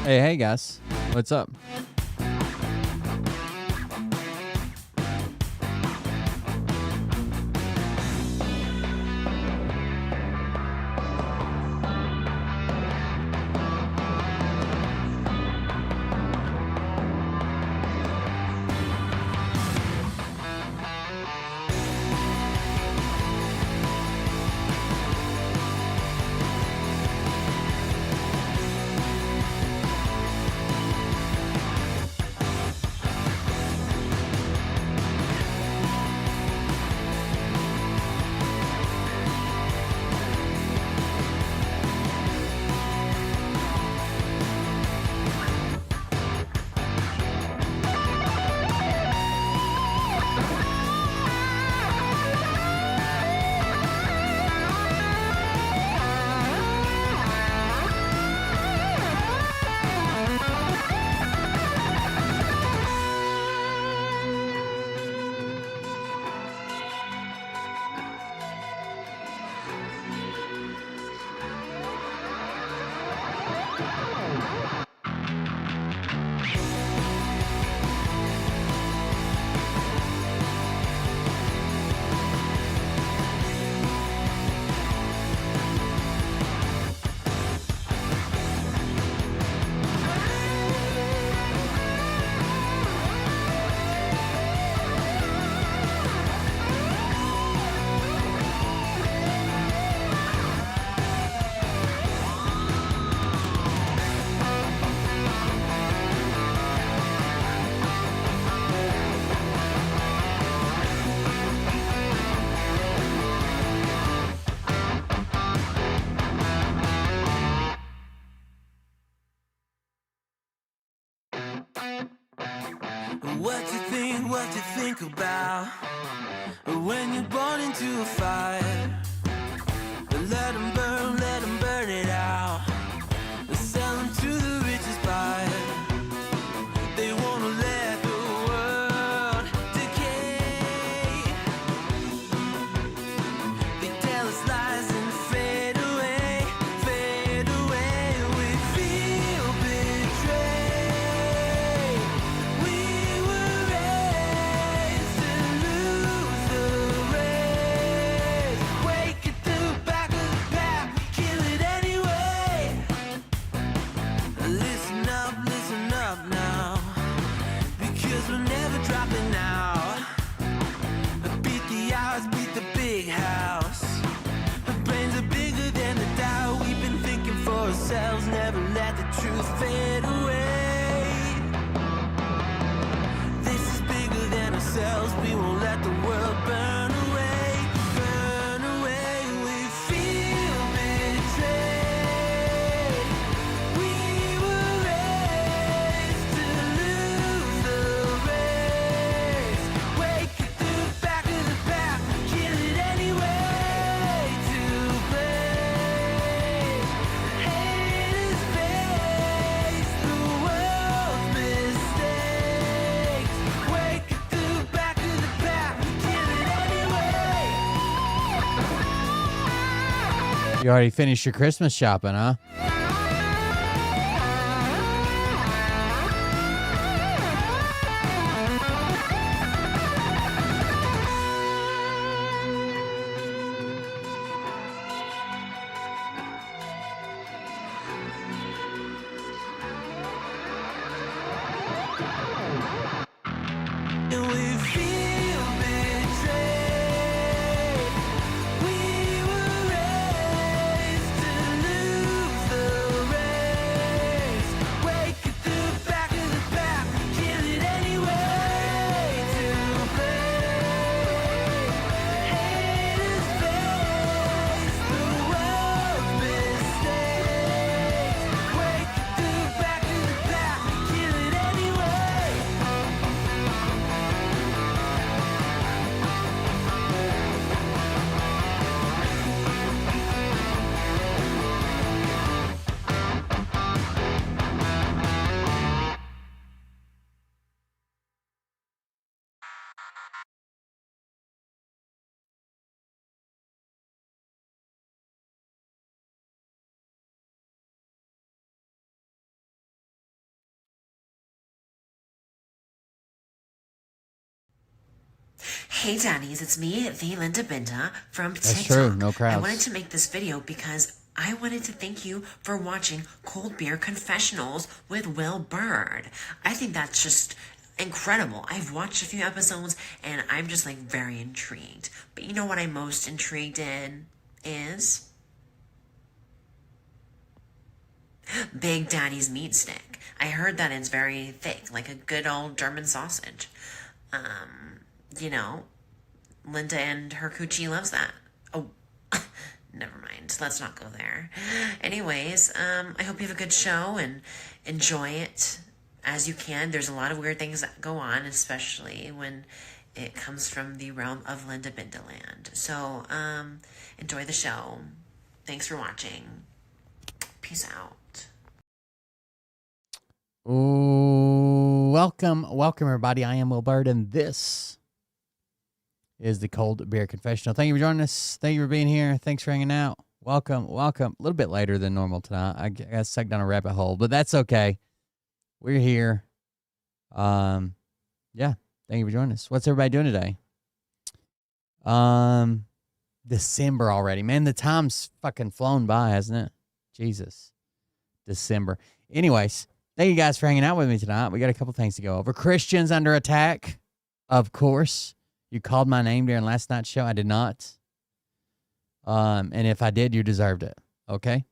Hey guys, what's up? What you think about when you're born into a fire? Let them burn it out. Sell them to the richest buyer. They wanna let the world decay. They tell us lies and fade away, fade away. We feel betrayed. We were raised to lose the race. Wake at the back of the pack, kill it anyway. Listen up now, because we're never dropping out. Beat the odds, beat the big house. Our brains are bigger than the doubt. We've been thinking for ourselves, never let the truth fade away. This is bigger than ourselves, we won't let the world burn away, burn away. We feel betrayed. We were raised to lose the race. Wake at the back of the pack, kill it anyway. To blame, haters face the world's mistakes. Wake at the back of the pack, kill it anyway. You already finished your Christmas shopping, huh? And we feel betrayed. We were raised to lose the Hey Daddies, it's me, the Linda Binda from TikTok. That's true, no crowds. I wanted to make this video because I wanted to thank you for watching Cold Beer Confessionals with Will Bird. I think that's just incredible. I've watched a few episodes and I'm just like very intrigued. But you know what I'm most intrigued in is Big Daddy's meat stick. I heard that it's very thick, like a good old German sausage. You know, Linda and her coochie loves that. Oh, never mind. Let's not go there. Anyways, I hope you have a good show and enjoy it as you can. There's a lot of weird things that go on, especially when it comes from the realm of Linda Bindaland. So, enjoy the show. Thanks for watching. Peace out. Ooh, welcome everybody. I am Will Bird, and this is the Cold Beer Confessional. Thank you for joining us. Thank you for being here. Thanks for hanging out. Welcome. A little bit later than normal tonight. I got sucked down a rabbit hole, but that's okay. We're here. Yeah. Thank you for joining us. What's everybody doing today? December already, man. The time's fucking flown by, hasn't it? Jesus. December. Anyways, thank you guys for hanging out with me tonight. We got a couple things to go over. Christians under attack, of course. You called my name during last night's show. I did not. And if I did, you deserved it. Okay?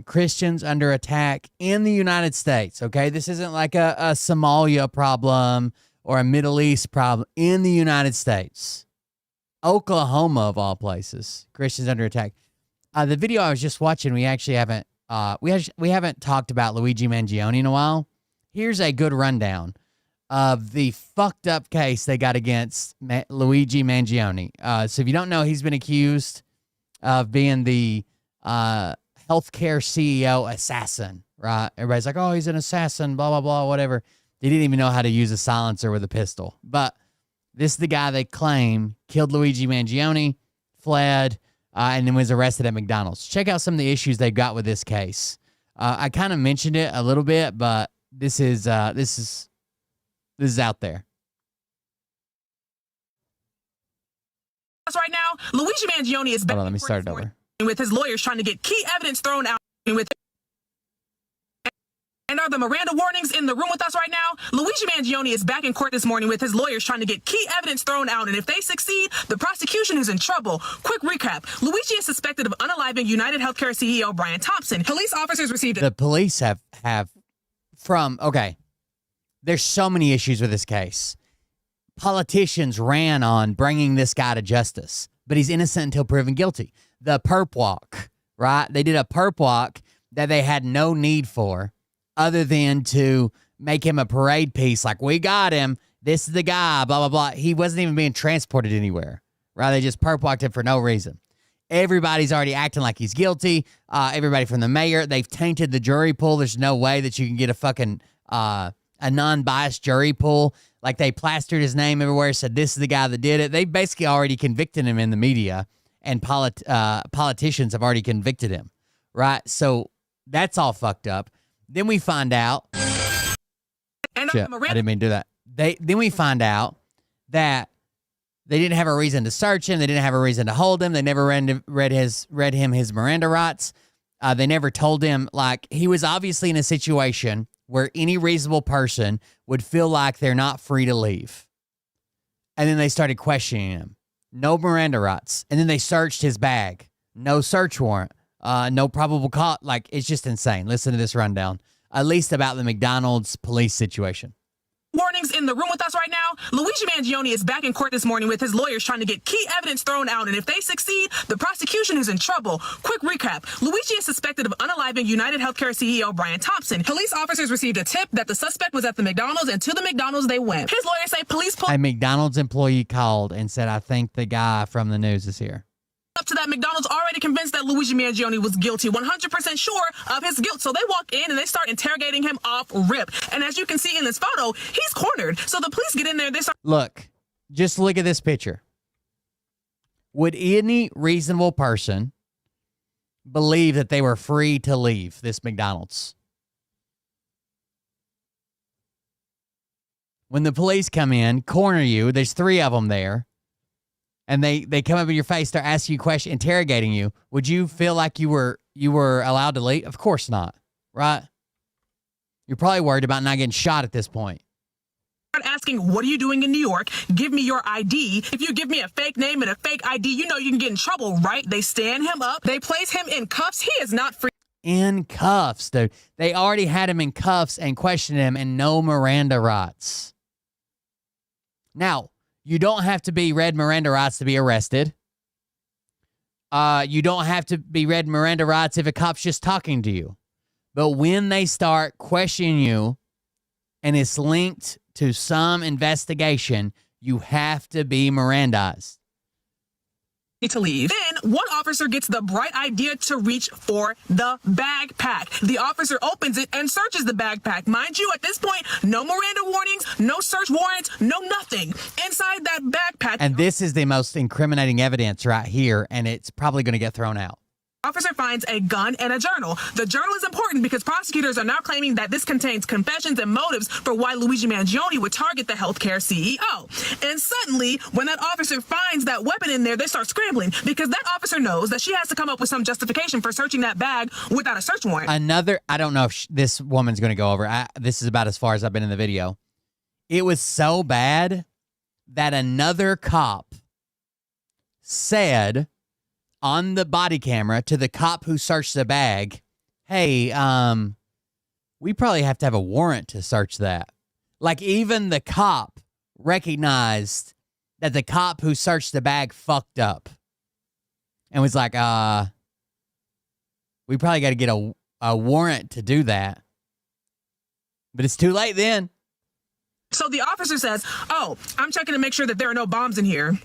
Christians under attack in the United States. Okay? This isn't like a Somalia problem or a Middle East problem. In the United States. Oklahoma, of all places. Christians under attack. The video I was just watching, we actually haven't we haven't talked about Luigi Mangione in a while. Here's a good rundown of the fucked up case they got against Luigi Mangione. So if you don't know, he's been accused of being the healthcare CEO assassin, right? Everybody's like, oh, he's an assassin, blah, blah, blah, whatever. They didn't even know how to use a silencer with a pistol. But this is the guy they claim killed Luigi Mangione, fled, and then was arrested at McDonald's. Check out some of the issues they've got with this case. I kind of mentioned it a little bit, but this is out there. Right now, Luigi Mangione is back. Hold on, let me start it over. With his lawyers trying to get key evidence thrown out. And are the Miranda warnings in the room with us right now? Luigi Mangione is back in court this morning with his lawyers trying to get key evidence thrown out. And if they succeed, the prosecution is in trouble. Quick recap. Luigi is suspected of unaliving United Healthcare CEO Brian Thompson. Police officers received... The police have okay, there's so many issues with this case. Politicians ran on bringing this guy to justice, but he's innocent until proven guilty. The perp walk, right? They did a perp walk that they had no need for, other than to make him a parade piece, like, we got him, this is the guy, blah, blah, blah. He wasn't even being transported anywhere, right? They just perp walked him for no reason. Everybody's already acting like he's guilty. Everybody from the mayor, they've tainted the jury pool. There's no way that you can get a fucking, a non-biased jury pool. Like, they plastered his name everywhere, said this is the guy that did it. They basically already convicted him in the media, and politicians have already convicted him, right? So that's all fucked up. Then we find out. Shit, I didn't mean to do that. Then we find out that they didn't have a reason to search him. They didn't have a reason to hold him. They never read him his Miranda rights. They never told him, like, he was obviously in a situation where any reasonable person would feel like they're not free to leave. And then they started questioning him. No Miranda rights. And then they searched his bag. No search warrant. No probable cause. Like, it's just insane. Listen to this rundown, at least about the McDonald's police situation. Warnings in the room with us right now. Luigi Mangione is back in court this morning with his lawyers trying to get key evidence thrown out. And if they succeed, the prosecution is in trouble. Quick recap. Luigi is suspected of unaliving United Healthcare CEO Brian Thompson. Police officers received a tip that the suspect was at the McDonald's, and to the McDonald's they went. His lawyers say police pulled... A McDonald's employee called and said, I think the guy from the news is here. Up to that, McDonald's already convinced that Luigi Mangione was guilty, 100% sure of his guilt. So they walk in and they start interrogating him off rip. And as you can see in this photo, he's cornered. So the police get in there. They start... Look, just look at this picture. Would any reasonable person believe that they were free to leave this McDonald's? when the police come in, corner you, there's 3 of them there, and they come up in your face, start asking you questions, interrogating you, would you feel like you were allowed to leave? Of course not, right? You're probably worried about not getting shot at this point. Asking, what are you doing in New York? Give me your ID. If you give me a fake name and a fake ID, you know you can get in trouble, right? They stand him up. They place him in cuffs. He is not free. In cuffs, dude. They already had him in cuffs and questioned him, and no Miranda rights. Now, you don't have to be read Miranda rights to be arrested. You don't have to be read Miranda rights if a cop's just talking to you. But when they start questioning you and it's linked to some investigation, you have to be Mirandized. To leave. Then one officer gets the bright idea to reach for the backpack. The officer opens it and searches the backpack. Mind you, at this point, no Miranda warnings, no search warrants, no nothing. Inside that backpack. And this is the most incriminating evidence right here, and it's probably going to get thrown out. Officer finds a gun and a journal. The journal is important because prosecutors are now claiming that this contains confessions and motives for why Luigi Mangione would target the healthcare CEO. And suddenly, when that officer finds that weapon in there, they start scrambling because that officer knows that she has to come up with some justification for searching that bag without a search warrant. I don't know if this woman's going to go over. This is about as far as I've been in the video. It was so bad that another cop said on the body camera to the cop who searched the bag, hey, we probably have to have a warrant to search that. Like, even the cop recognized that the cop who searched the bag fucked up and was like, we probably got to get a warrant to do that. But it's too late then. So the officer says, oh, I'm checking to make sure that there are no bombs in here.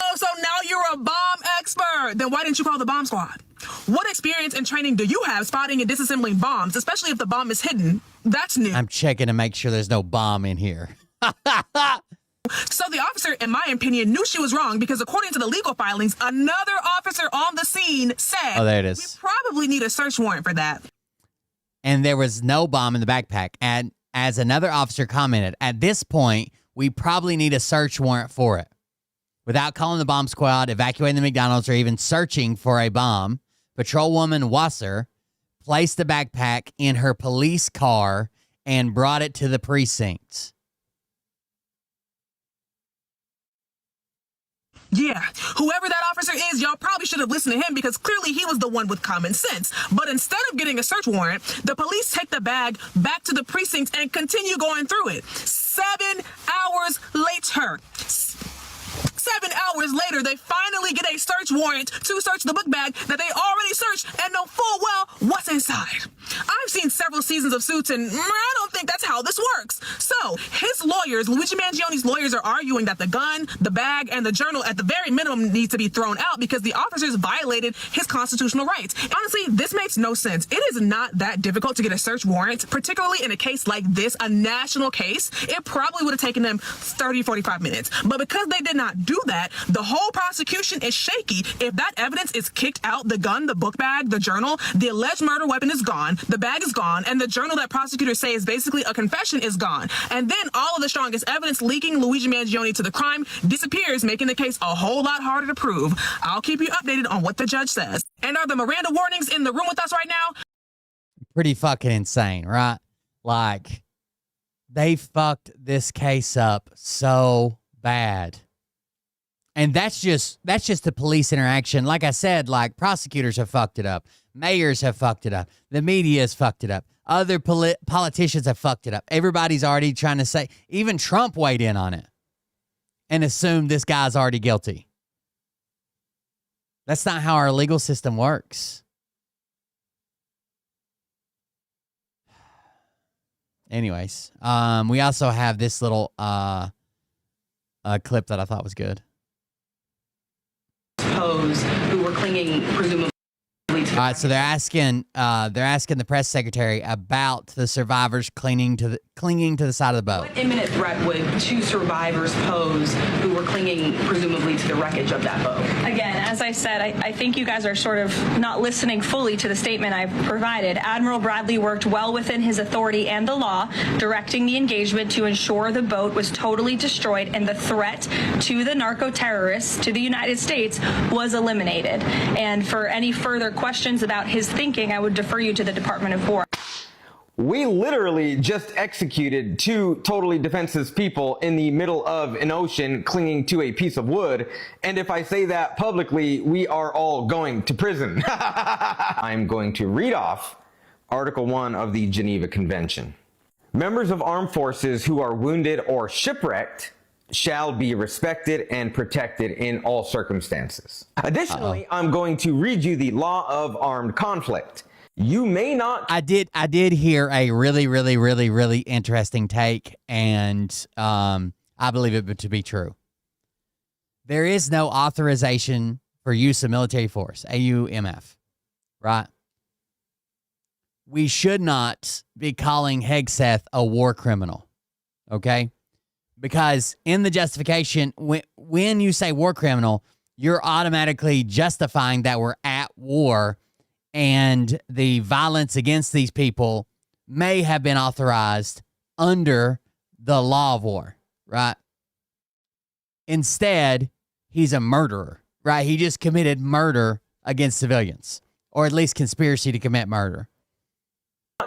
Oh, so now you're a bomb expert. Then why didn't you call the bomb squad? What experience and training do you have spotting and disassembling bombs, especially if the bomb is hidden? That's new. I'm checking to make sure there's no bomb in here. So the officer, in my opinion, knew she was wrong because according to the legal filings, another officer on the scene said, oh, there it is. We probably need a search warrant for that. And there was no bomb in the backpack. And as another officer commented, at this point, we probably need a search warrant for it. Without calling the bomb squad, evacuating the McDonald's, or even searching for a bomb, patrolwoman Wasser placed the backpack in her police car and brought it to the precinct. Yeah, whoever that officer is, y'all probably should have listened to him because clearly he was the one with common sense. But instead of getting a search warrant, the police take the bag back to the precincts and continue going through it. 7 hours later. 7 hours later, they finally get a search warrant to search the book bag that they already searched and know full well what's inside. I've seen several seasons of Suits, and I don't think that's how this works. So, his lawyers, Luigi Mangione's lawyers, are arguing that the gun, the bag, and the journal at the very minimum need to be thrown out because the officers violated his constitutional rights. Honestly, this makes no sense. It is not that difficult to get a search warrant, particularly in a case like this, a national case. It probably would have taken them 30, 45 minutes. But because they did not do that, the whole prosecution is shaky. If that evidence is kicked out, the gun, the book bag, the journal, the alleged murder weapon is gone, the bag is gone, and the journal that prosecutors say is basically a confession is gone. And then all of the strongest evidence linking Luigi Mangione to the crime disappears, making the case a whole lot harder to prove. I'll keep you updated on what the judge says. And are the Miranda warnings in the room with us right now? Pretty fucking insane, right? Like, they fucked this case up so bad. And that's just the police interaction. Like I said, like, prosecutors have fucked it up. Mayors have fucked it up. The media has fucked it up. Other politicians have fucked it up. Everybody's already trying to say, even Trump weighed in on it and assumed this guy's already guilty. That's not how our legal system works. Anyways, we also have this little clip that I thought was good. Who were clinging presumably to. All right, so they're asking the press secretary about the survivors clinging to clinging to the side of the boat. What imminent threat would two survivors pose who were clinging presumably to the wreckage of that boat? Again, as I said, I think you guys are sort of not listening fully to the statement I've provided. Admiral Bradley worked well within his authority and the law, directing the engagement to ensure the boat was totally destroyed and the threat to the narco-terrorists, to the United States, was eliminated. And for any further questions about his thinking, I would defer you to the Department of War. We literally just executed two totally defenseless people in the middle of an ocean clinging to a piece of wood. And if I say that publicly, we are all going to prison. I'm going to read off Article 1 of the Geneva Convention. Members of armed forces who are wounded or shipwrecked shall be respected and protected in all circumstances. Additionally, I'm going to read you the law of armed conflict. You may not. I did hear a really interesting take, and I believe it to be true. There is no authorization for use of military force, AUMF, right? We should not be calling Hegseth a war criminal, okay? Because in the justification, when you say war criminal, you're automatically justifying that we're at war and the violence against these people may have been authorized under the law of war, right? Instead, he's a murderer, right? He just committed murder against civilians, or at least conspiracy to commit murder.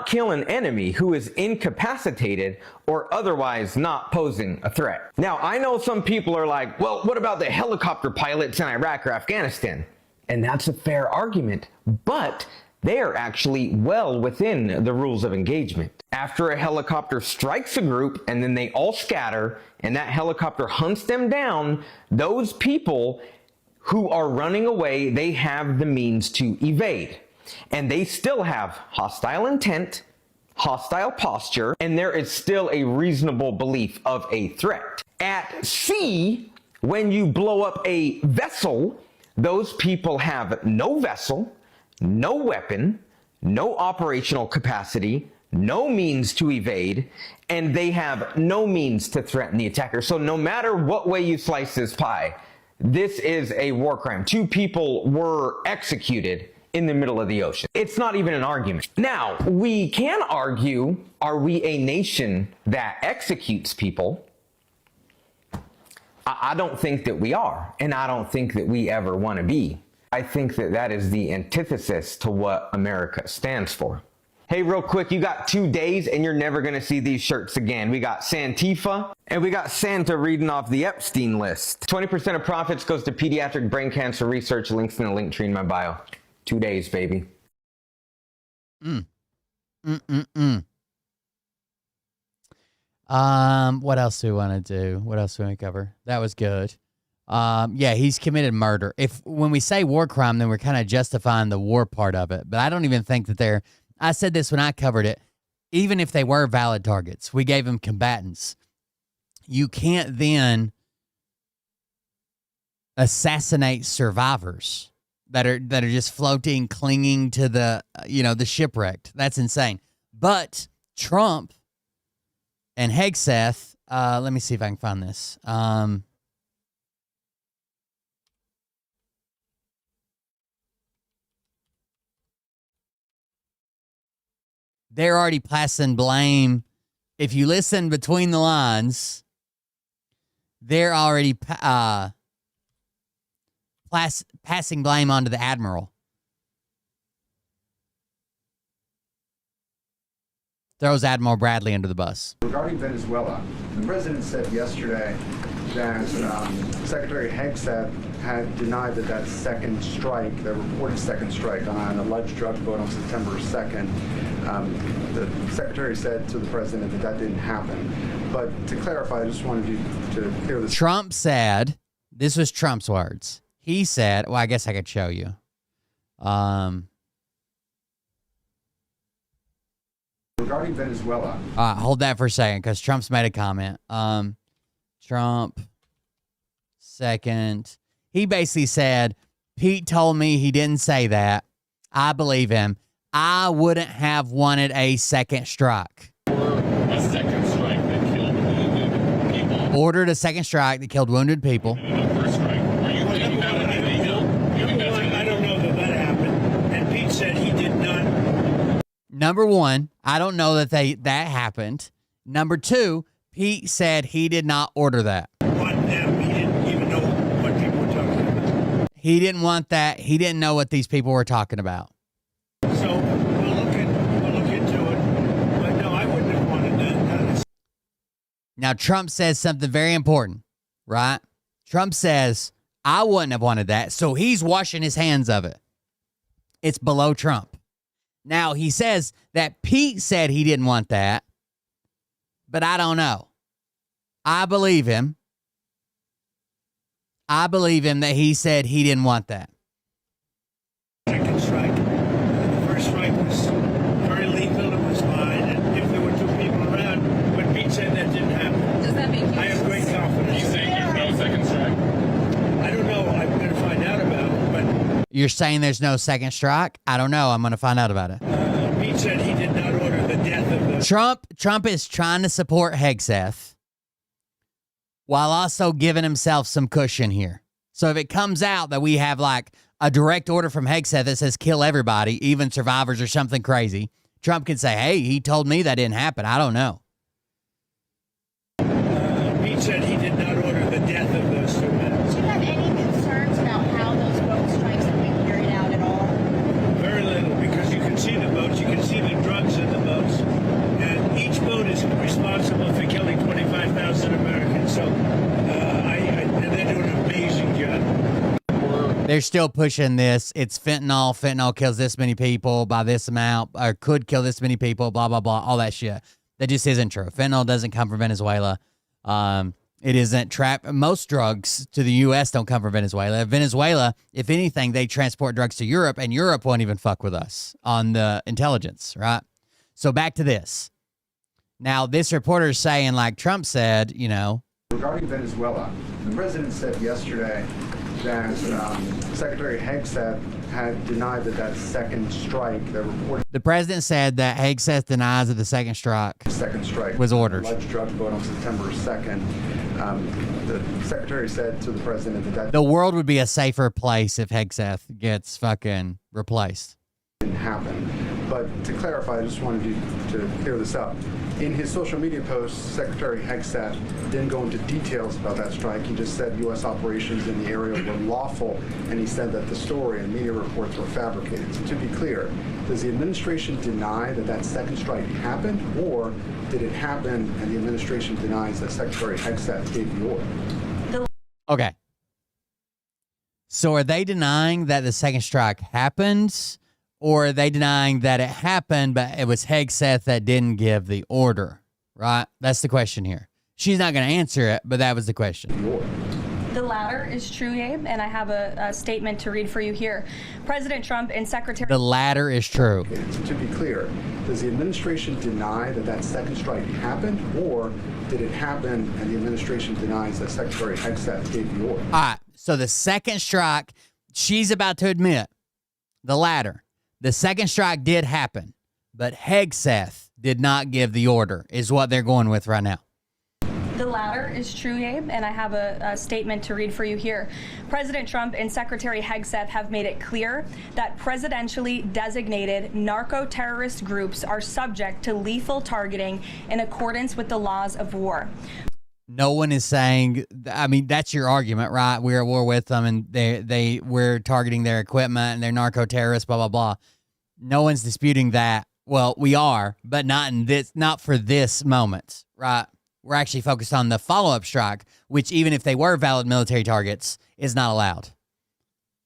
Kill an enemy who is incapacitated or otherwise not posing a threat. Now, I know some people are like, well, what about the helicopter pilots in Iraq or Afghanistan? And that's a fair argument, but they are actually well within the rules of engagement. After a helicopter strikes a group and then they all scatter and that helicopter hunts them down, those people who are running away, they have the means to evade. And they still have hostile intent, hostile posture, and there is still a reasonable belief of a threat. At sea, when you blow up a vessel, those people have no vessel, no weapon, no operational capacity, no means to evade, and they have no means to threaten the attacker. So no matter what way you slice this pie, this is a war crime. Two people were executed in the middle of the ocean. It's not even an argument. Now, we can argue, are we a nation that executes people? I don't think that we are, and I don't think that we ever want to be. I think that that is the antithesis to what America stands for. Hey, real quick, you got 2 days and you're never going to see these shirts again. We got Santifa and we got Santa reading off the Epstein list. 20% of profits goes to pediatric brain cancer research. Links in the link tree in my bio. 2 days, baby. What else do we want to do? What else do we want to cover? That was good. Yeah, he's committed murder. When we say war crime, then we're kind of justifying the war part of it. But I don't even think that I said this when I covered it. Even if they were valid targets, we gave them combatants. You can't then assassinate survivors that are just floating, clinging to the shipwrecked. That's insane. But Trump and Hegseth, let me see if I can find this. They're already passing blame. If you listen between the lines, they're already passing blame onto the admiral. Throws Admiral Bradley under the bus. Regarding Venezuela, the president said yesterday that Secretary Hegseth had denied that second strike, the reported second strike on an alleged drug boat on September 2nd. The secretary said to the president that didn't happen. But to clarify, I just wanted you to hear this. Trump said, this was Trump's words. He said, well, I guess I could show you. Regarding Venezuela. Hold that for a second, because Trump's made a comment. Trump, second. He basically said, Pete told me he didn't say that. I believe him. I wouldn't have wanted a second strike. A second ordered a second strike that killed wounded people. First strike. Are you taking that one to the hill? I don't know that happened. And Pete said he did not. Number one, I don't know that that happened. Number two, Pete said he did not order that. Want them. He didn't even know what people were talking about. He didn't want that. He didn't know what these people were talking about. So we'll look into it. But no, I wouldn't have wanted that. Now, Trump says something very important, right? Trump says, I wouldn't have wanted that. So he's washing his hands of it. It's below Trump. Now, he says that Pete said he didn't want that, but I don't know. I believe him. I believe him that he said he didn't want that. Second strike. The first strike was very lethal. It was fine. And if there were two people around, but Pete said that didn't happen. Does that make you? I have great confidence. You saying there's no second strike? I don't know. I'm going to find out about it. But You're saying there's no second strike? I don't know. I'm going to find out about it. Pete said he did not order the death of the. Trump is trying to support Hegseth while also giving himself some cushion here. So if it comes out that we have like a direct order from Hegseth that says kill everybody, even survivors or something crazy, Trump can say, hey, he told me that didn't happen. I don't know. Pete said he did not order the death of those two men. Do you have any concerns about how those boat strikes have been carried out at all? Very little, because you can see the boats, you can see the drugs in the boats, and each boat is responsible for killing 25,000 Americans. So, and they're doing an amazing job. They're still pushing this. It's fentanyl. Fentanyl kills this many people by this amount, or could kill this many people, blah, blah, blah, all that shit. That just isn't true. Fentanyl doesn't come from Venezuela. It isn't most drugs to the U.S. don't come from Venezuela. Venezuela, if anything, they transport drugs to Europe, and Europe won't even fuck with us on the intelligence, right? So back to this. Now, this reporter is saying, like Trump said, you know. Regarding Venezuela, the president said yesterday that Secretary Hegseth had denied that second strike that reported. The president said that Hegseth denies that the second strike was ordered. Alleged drug vote on September 2nd. The secretary said to the president that the world would be a safer place if Hegseth gets fucking replaced. Didn't happen. But to clarify, I just wanted you to clear this up. In his social media post, Secretary Hegseth didn't go into details about that strike. He just said U.S. operations in the area were lawful, and he said that the story and media reports were fabricated. So to be clear, does the administration deny that second strike happened, or did it happen and the administration denies that Secretary Hegseth gave the order? Okay. So are they denying that the second strike happened? Or are they denying that it happened, but it was Hegseth that didn't give the order, right? That's the question here. She's not going to answer it, but that was the question. The latter is true, Abe, and I have a statement to read for you here. President Trump and Secretary... The latter is true. Okay, so to be clear, does the administration deny that second strike happened, or did it happen and the administration denies that Secretary Hegseth gave the order? All right, so the second strike, she's about to admit, the latter. The second strike did happen, but Hegseth did not give the order, is what they're going with right now. The latter is true, Abe, and I have a statement to read for you here. President Trump and Secretary Hegseth have made it clear that presidentially designated narco-terrorist groups are subject to lethal targeting in accordance with the laws of war. No one is saying, I mean, that's your argument, right? We're at war with them, and we're targeting their equipment, and they're narco-terrorists, blah, blah, blah. No one's disputing that. Well, we are, but not for this moment, right? We're actually focused on the follow-up strike, which even if they were valid military targets, is not allowed.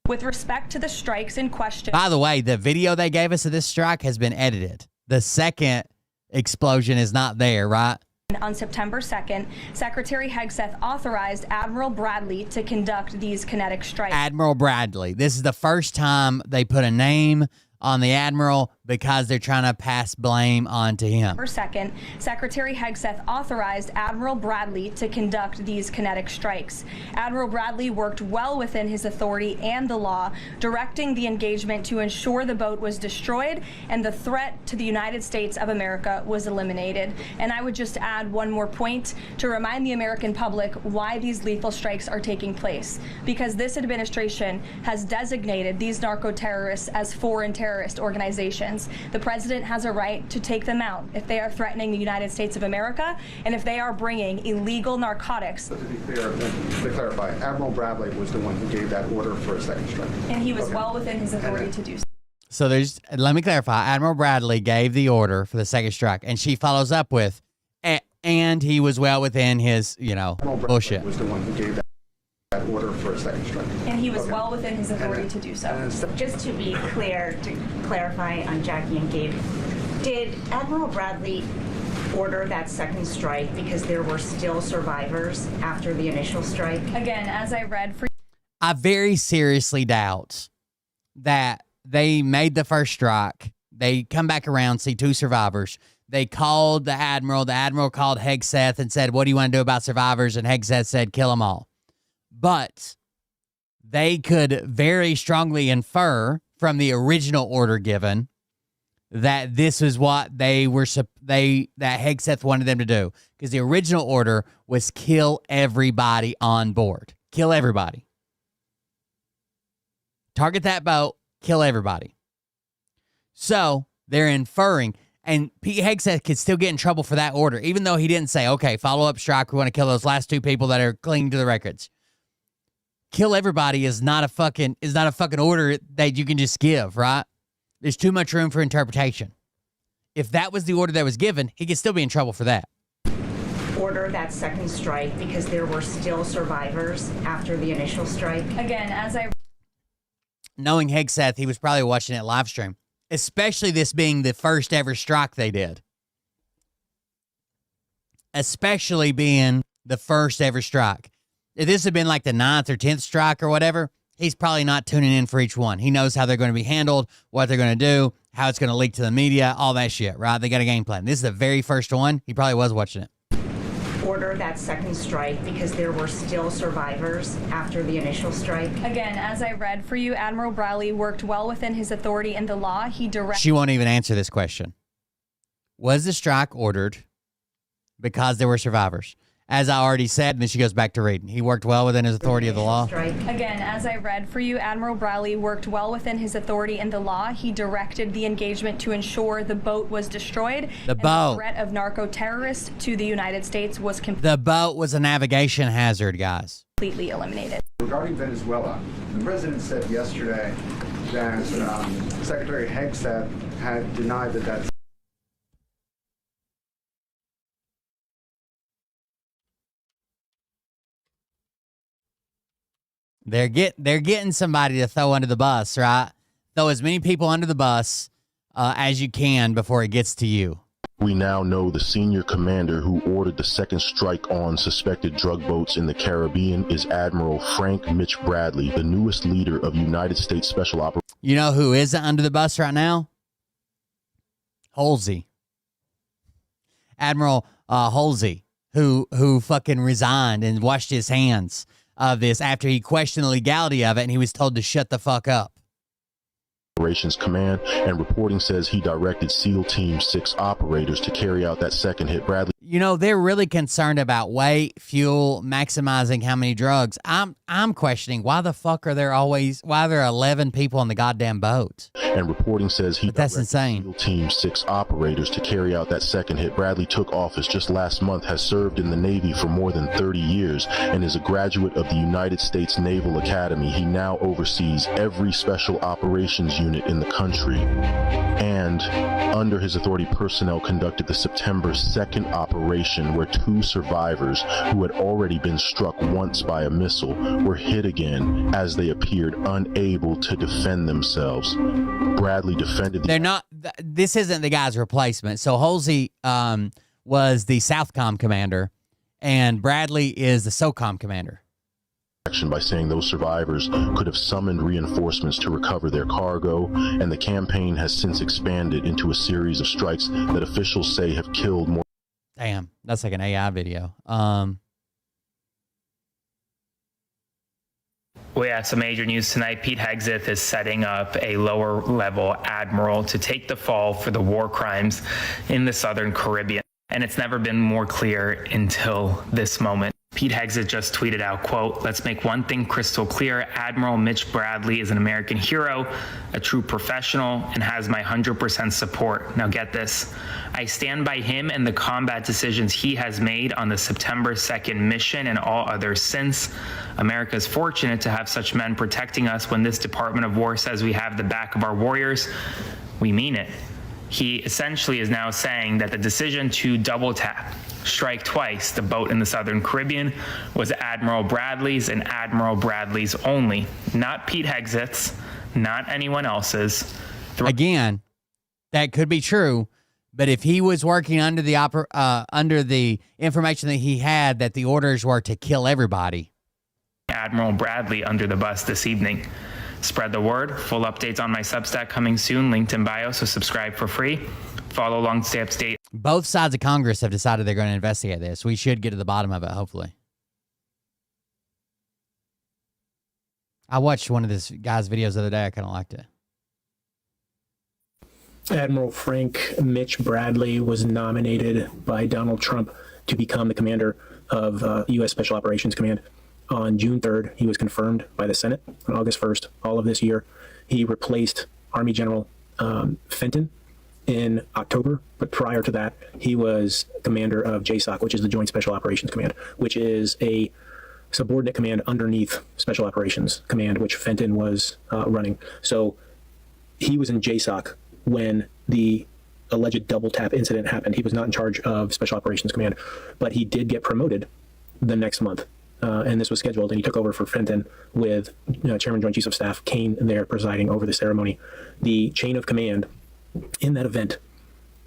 With respect to the strikes in question... By the way, the video they gave us of this strike has been edited. The second explosion is not there, right? On September 2nd, Secretary Hegseth authorized Admiral Bradley to conduct these kinetic strikes. Admiral Bradley. This is the first time they put a name on the admiral because they're trying to pass blame onto him. September 2nd, Secretary Hegseth authorized Admiral Bradley to conduct these kinetic strikes. Admiral Bradley worked well within his authority and the law, directing the engagement to ensure the boat was destroyed and the threat to the United States of America was eliminated. And I would just add one more point to remind the American public why these lethal strikes are taking place. Because this administration has designated these narco-terrorists as foreign terrorist organizations. The president has a right to take them out if they are threatening the United States of America and if they are bringing illegal narcotics. So to be clear, to clarify, Admiral Bradley was the one who gave that order for a second strike. And he was well within his authority to do so. So let me clarify. Admiral Bradley gave the order for the second strike, and she follows up with, and he was well within his, bullshit. Was the one who gave that order for a second strike. And he was well within his authority to do so. Just to be clear, to clarify on Jackie and Gabe, did Admiral Bradley order that second strike because there were still survivors after the initial strike? Again, as I read for I very seriously doubt that they made the first strike. They come back around, see 2 survivors. They called the admiral. The admiral called Hegseth and said, "What do you want to do about survivors?" And Hegseth said, "Kill them all." But they could very strongly infer from the original order given that this is what that Hegseth wanted them to do, because the original order was kill everybody on board. Kill everybody. Target that boat, kill everybody. So they're inferring, and Pete Hegseth could still get in trouble for that order, even though he didn't say, "Okay, follow up strike, we want to kill those last 2 people that are clinging to the records." Kill everybody is not a fucking order that you can just give, right? There's too much room for interpretation. If that was the order that was given, he could still be in trouble for that. Order that second strike because there were still survivors after the initial strike? Again, as I Knowing Hegseth, he was probably watching it live stream, especially this being the first ever strike they did. Especially being the first ever strike. If this had been like the 9th or 10th strike or whatever, he's probably not tuning in for each one. He knows how they're going to be handled, what they're going to do, how it's going to leak to the media, all that shit, right? They got a game plan. This is the very first one. He probably was watching it. Order that second strike because there were still survivors after the initial strike? Again, as I read for you, Admiral Bradley worked well within his authority and the law. She won't even answer this question. Was the strike ordered because there were survivors? As I already said, and then she goes back to reading. He worked well within his authority of the law. Again, as I read for you, Admiral Bradley worked well within his authority and the law. He directed the engagement to ensure the boat was destroyed. The threat of narco-terrorists to the United States was The boat was a navigation hazard, guys. Completely eliminated. Regarding Venezuela, the president said yesterday that Secretary Hegseth had denied that that's They're getting somebody to throw under the bus, right? Throw as many people under the bus as you can before it gets to you. We now know the senior commander who ordered the second strike on suspected drug boats in the Caribbean is Admiral Frank Mitch Bradley, the newest leader of United States Special Operations. You know who isn't under the bus right now? Halsey. Admiral Halsey, who fucking resigned and washed his hands of this after he questioned the legality of it and he was told to shut the fuck up. Operations Command, and reporting says he directed SEAL Team 6 operators to carry out that second hit. Bradley. You know, they're really concerned about weight, fuel, maximizing how many drugs. I'm questioning why the fuck are there 11 people on the goddamn boat? And reporting says he that's insane. SEAL Team 6 operators to carry out that second hit. Bradley took office just last month, has served in the Navy for more than 30 years, and is a graduate of the United States Naval Academy. He now oversees every special operations unit in the country. And under his authority, personnel conducted the September 2nd operation where 2 survivors who had already been struck once by a missile were hit again as they appeared unable to defend themselves. Bradley defended. This isn't the guy's replacement. So Halsey was the Southcom commander, and Bradley is the SOCOM commander. by saying those survivors could have summoned reinforcements to recover their cargo, and the campaign has since expanded into a series of strikes that officials say have killed more. Damn, that's like an AI video. We have some major news tonight. Pete Hegseth is setting up a lower level admiral to take the fall for the war crimes in the Southern Caribbean. And it's never been more clear until this moment. Pete Hegseth just tweeted out, quote, "Let's make one thing crystal clear. Admiral Mitch Bradley is an American hero, a true professional, and has my 100% support. Now get this. I stand by him and the combat decisions he has made on the September 2nd mission and all others since. America is fortunate to have such men protecting us. When this Department of War says we have the back of our warriors, we mean it." He essentially is now saying that the decision to double tap, strike twice the boat in the Southern Caribbean was Admiral Bradley's and Admiral Bradley's only, not Pete Hegseth's, not anyone else's. Again, that could be true, but if he was working under the information that he had that the orders were to kill everybody, Admiral Bradley under the bus this evening. Spread the word. Full updates on my Substack coming soon. Linked in bio, so subscribe for free. Follow along, stay up to date. both sides of Congress have decided they're going to investigate this. We should get to the bottom of it, hopefully. I watched one of this guy's videos the other day. I kind of liked it. Admiral Frank Mitch Bradley was nominated by Donald Trump to become the commander of U.S. Special Operations Command. On June 3rd, he was confirmed by the Senate. On August 1st, all of this year, he replaced Army General Fenton in October. But prior to that, he was commander of JSOC, which is the Joint Special Operations Command, which is a subordinate command underneath Special Operations Command, which Fenton was running. So he was in JSOC when the alleged double tap incident happened. He was not in charge of Special Operations Command, but he did get promoted the next month. And this was scheduled, and he took over for Fenton with Chairman Joint Chiefs of Staff Kane there presiding over the ceremony. The chain of command in that event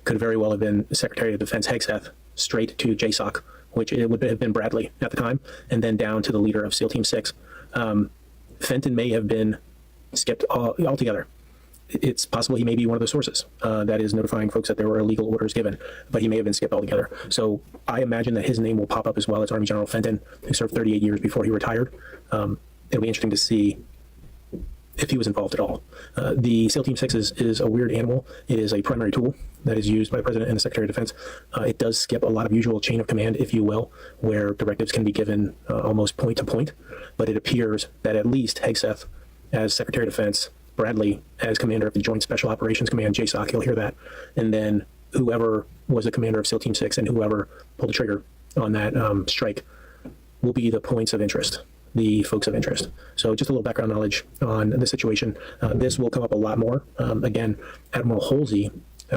could very well have been Secretary of Defense Hegseth straight to JSOC, which it would have been Bradley at the time, and then down to the leader of SEAL Team 6. Fenton may have been skipped altogether. It's possible he may be one of the sources that is notifying folks that there were illegal orders given, but he may have been skipped altogether. So I imagine that his name will pop up as well as Army General Fenton, who served 38 years before he retired. It'll be interesting to see if he was involved at all. The SEAL Team 6 is a weird animal. It is a primary tool that is used by the President and the Secretary of Defense. It does skip a lot of usual chain of command, if you will, where directives can be given almost point to point, but it appears that at least Hegseth, as Secretary of Defense, Bradley as commander of the Joint Special Operations Command, JSOC, you'll hear that. And then whoever was the commander of SEAL Team 6 and whoever pulled the trigger on that strike will be the points of interest, the folks of interest. So just a little background knowledge on the situation. This will come up a lot more. Again, Admiral Halsey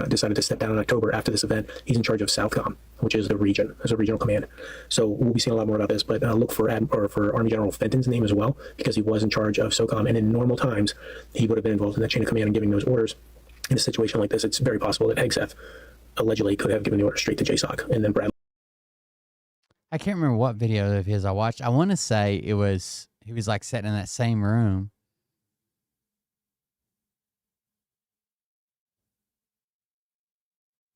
decided to step down in October after this event. He's in charge of Southcom, which is the region, as a regional command. So we'll be seeing a lot more about this, but look for Army General Fenton's name as well, because he was in charge of SOCOM, and in normal times, he would have been involved in that chain of command and giving those orders. In a situation like this, it's very possible that Hegseth allegedly could have given the order straight to JSOC, and then Bradley. I can't remember what video of his I watched. I want to say he was like sitting in that same room.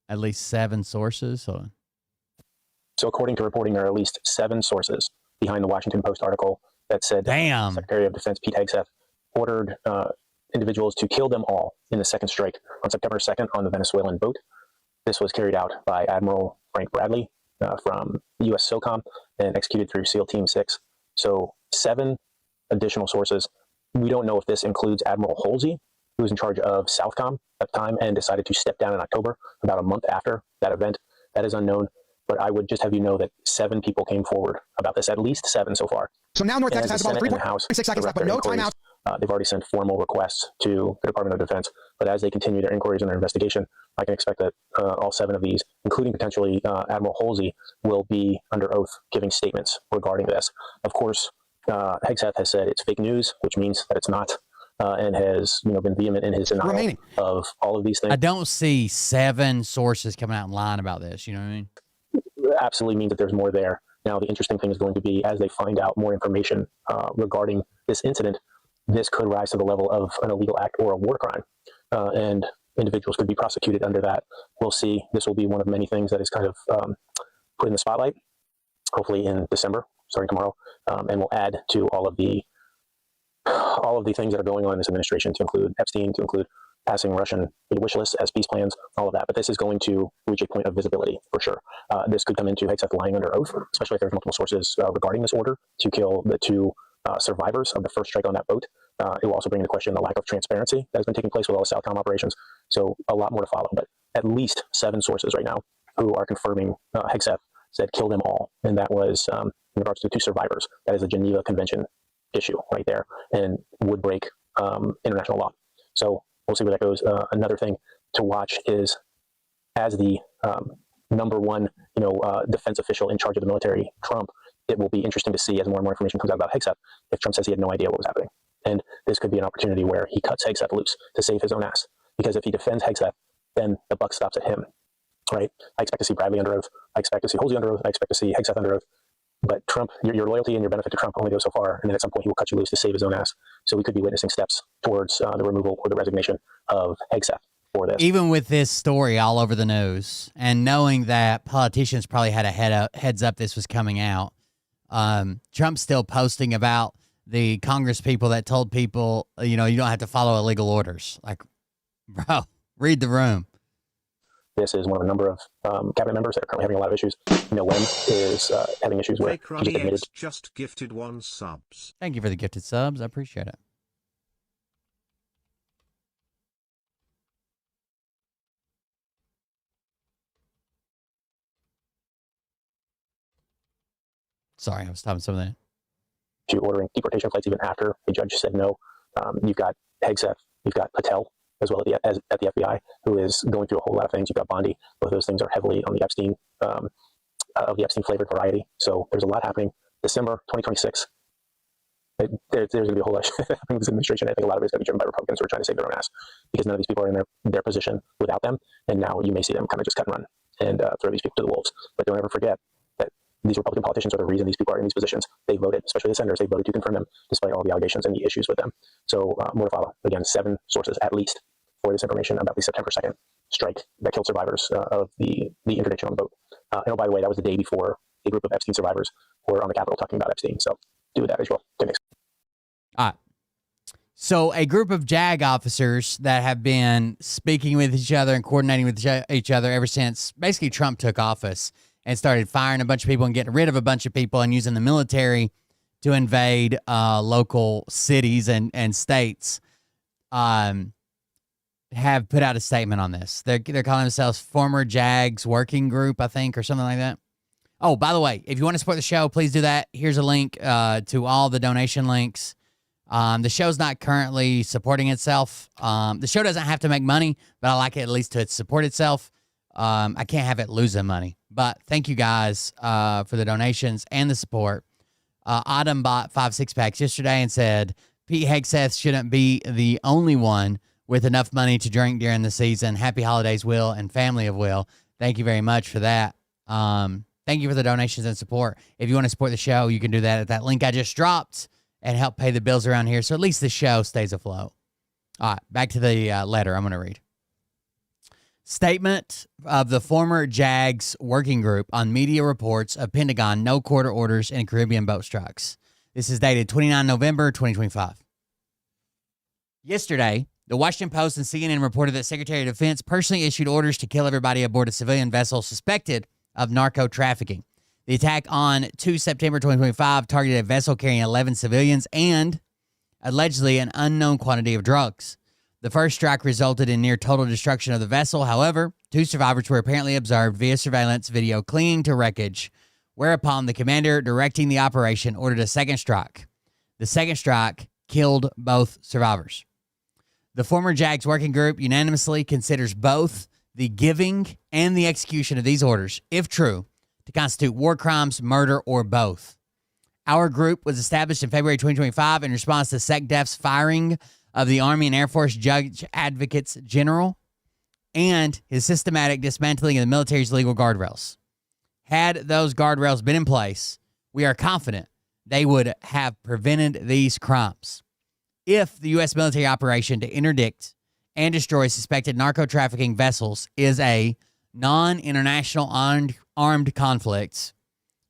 At least 7 sources. Hold on. So according to reporting, there are at least 7 sources behind the Washington Post article that said Damn. Secretary of Defense Pete Hegseth ordered individuals to kill them all in the second strike on September 2nd on the Venezuelan boat. This was carried out by Admiral Frank Bradley from U.S. SOCOM and executed through SEAL Team 6. So 7 additional sources. We don't know if this includes Admiral Halsey, who was in charge of Southcom at the time and decided to step down in October, about a month after that event. That is unknown, but I would just have you know that 7 people came forward about this, at least 7 so far. So now North Texas has about 3.6 seconds left, but no timeout. They've already sent formal requests to the Department of Defense, but as they continue their inquiries and their investigation, I can expect that all 7 of these, including potentially Admiral Halsey, will be under oath giving statements regarding this. Of course, Hegseth has said it's fake news, which means that it's not. And has been vehement in his denial of all of these things. I don't see 7 sources coming out and lying about this. You know what I mean? Absolutely means that there's more there Now, the interesting thing is going to be as they find out more information regarding this incident, this could rise to the level of an illegal act or a war crime, and individuals could be prosecuted under that. We'll see. This will be one of many things that is kind of put in the spotlight, hopefully in December, starting tomorrow, and will add to all of the things that are going on in this administration, to include Epstein, to include passing Russian wish lists as peace plans, all of that. But this is going to reach a point of visibility for sure. This could come into Hegseth lying under oath, especially if there's multiple sources regarding this order to kill the two survivors of the first strike on that boat. It will also bring into question the lack of transparency that has been taking place with all the Southcom operations. So a lot more to follow, but at least 7 sources right now who are confirming Hegseth said kill them all. And that was in regards to 2 survivors. That is a Geneva Convention issue right there and would break international law. So we'll see where that goes. Another thing to watch is as the number one, defense official in charge of the military, Trump, it will be interesting to see as more and more information comes out about Hegseth if Trump says he had no idea what was happening. And this could be an opportunity where he cuts Hegseth loose to save his own ass. Because if he defends Hegseth, then the buck stops at him, right? I expect to see Bradley under oath. I expect to see Halsey under oath. I expect to see Hegseth under oath. But Trump, your loyalty and your benefit to Trump only goes so far. And then at some point he will cut you loose to save his own ass. So we could be witnessing steps towards the removal or the resignation of Hegseth for this. Even with this story all over the news and knowing that politicians probably had a heads up this was coming out, Trump's still posting about the Congress people that told people, you don't have to follow illegal orders. Like, bro, read the room. This is one of a number of cabinet members that are currently having a lot of issues. Wen is having issues with. Just gifted 1 subs. Thank you for the gifted subs. I appreciate it. Sorry, I was stopping some of that. To ordering deportation flights even after the judge said no. You've got Hegseth, you've got Patel as well at the FBI, who is going through a whole lot of things. You've got Bondi. Both of those things are heavily on the Epstein, of the Epstein flavored variety. So there's a lot happening. December 2026. There's going to be a whole lot happening in this administration. I think a lot of it is going to be driven by Republicans who are trying to save their own ass because none of these people are in their position without them. And now you may see them kind of just cut and run and throw these people to the wolves. But don't ever forget that these Republican politicians are the reason these people are in these positions. They voted, especially the senators, they voted to confirm them despite all the allegations and the issues with them. So more to follow. Again, 7 sources at least for this information about the September 2nd strike that killed survivors of the interdiction on the boat. And oh, by the way, that was the day before a group of Epstein survivors were on the Capitol talking about Epstein. So do with that as well. Okay, next. All right. So a group of JAG officers that have been speaking with each other and coordinating with each other ever since basically Trump took office and started firing a bunch of people and getting rid of a bunch of people and using the military to invade local cities and states, have put out a statement on this. They're calling themselves Former JAGS Working Group, I think, or something like that. Oh, by the way, if you want to support the show, please do that. Here's a link to all the donation links. The show's not currently supporting itself. The show doesn't have to make money, but I like it at least to support itself. I can't have it losing money. But thank you guys for the donations and the support. Autumn bought 5 6-packs yesterday and said Pete Hegseth shouldn't be the only one with enough money to drink during the season. Happy holidays, Will, and family of Will. Thank you very much for that. Thank you for the donations and support. If you want to support the show, you can do that at that link I just dropped and help pay the bills around here so at least the show stays afloat. All right, back to the letter I'm going to read. Statement of the former JAGS Working Group on media reports of Pentagon no quarter orders in Caribbean boat strikes. This is dated 29 November 2025. Yesterday, the Washington Post and CNN reported that Secretary of Defense personally issued orders to kill everybody aboard a civilian vessel suspected of narco trafficking. The attack on 2 September 2025 targeted a vessel carrying 11 civilians and allegedly an unknown quantity of drugs. The first strike resulted in near total destruction of the vessel. However, 2 survivors were apparently observed via surveillance video clinging to wreckage, whereupon the commander directing the operation ordered a second strike. The second strike killed both survivors. The former JAGS Working Group unanimously considers both the giving and the execution of these orders, if true, to constitute war crimes, murder, or both. Our group was established in February 2025 in response to SecDef's firing of the Army and Air Force Judge Advocates General and his systematic dismantling of the military's legal guardrails. Had those guardrails been in place, we are confident they would have prevented these crimes. If the U.S. military operation to interdict and destroy suspected narco-trafficking vessels is a non-international armed conflict,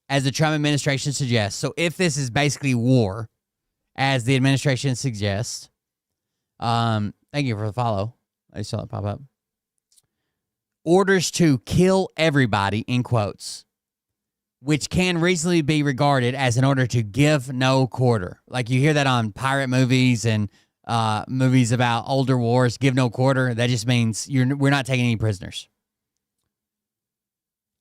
as the Trump administration suggests, so if this is basically war, as the administration suggests, thank you for the follow. I saw it pop up. Orders to kill everybody, in quotes, which can reasonably be regarded as an order to give no quarter. Like you hear that on pirate movies and movies about older wars, give no quarter. That just means we're not taking any prisoners.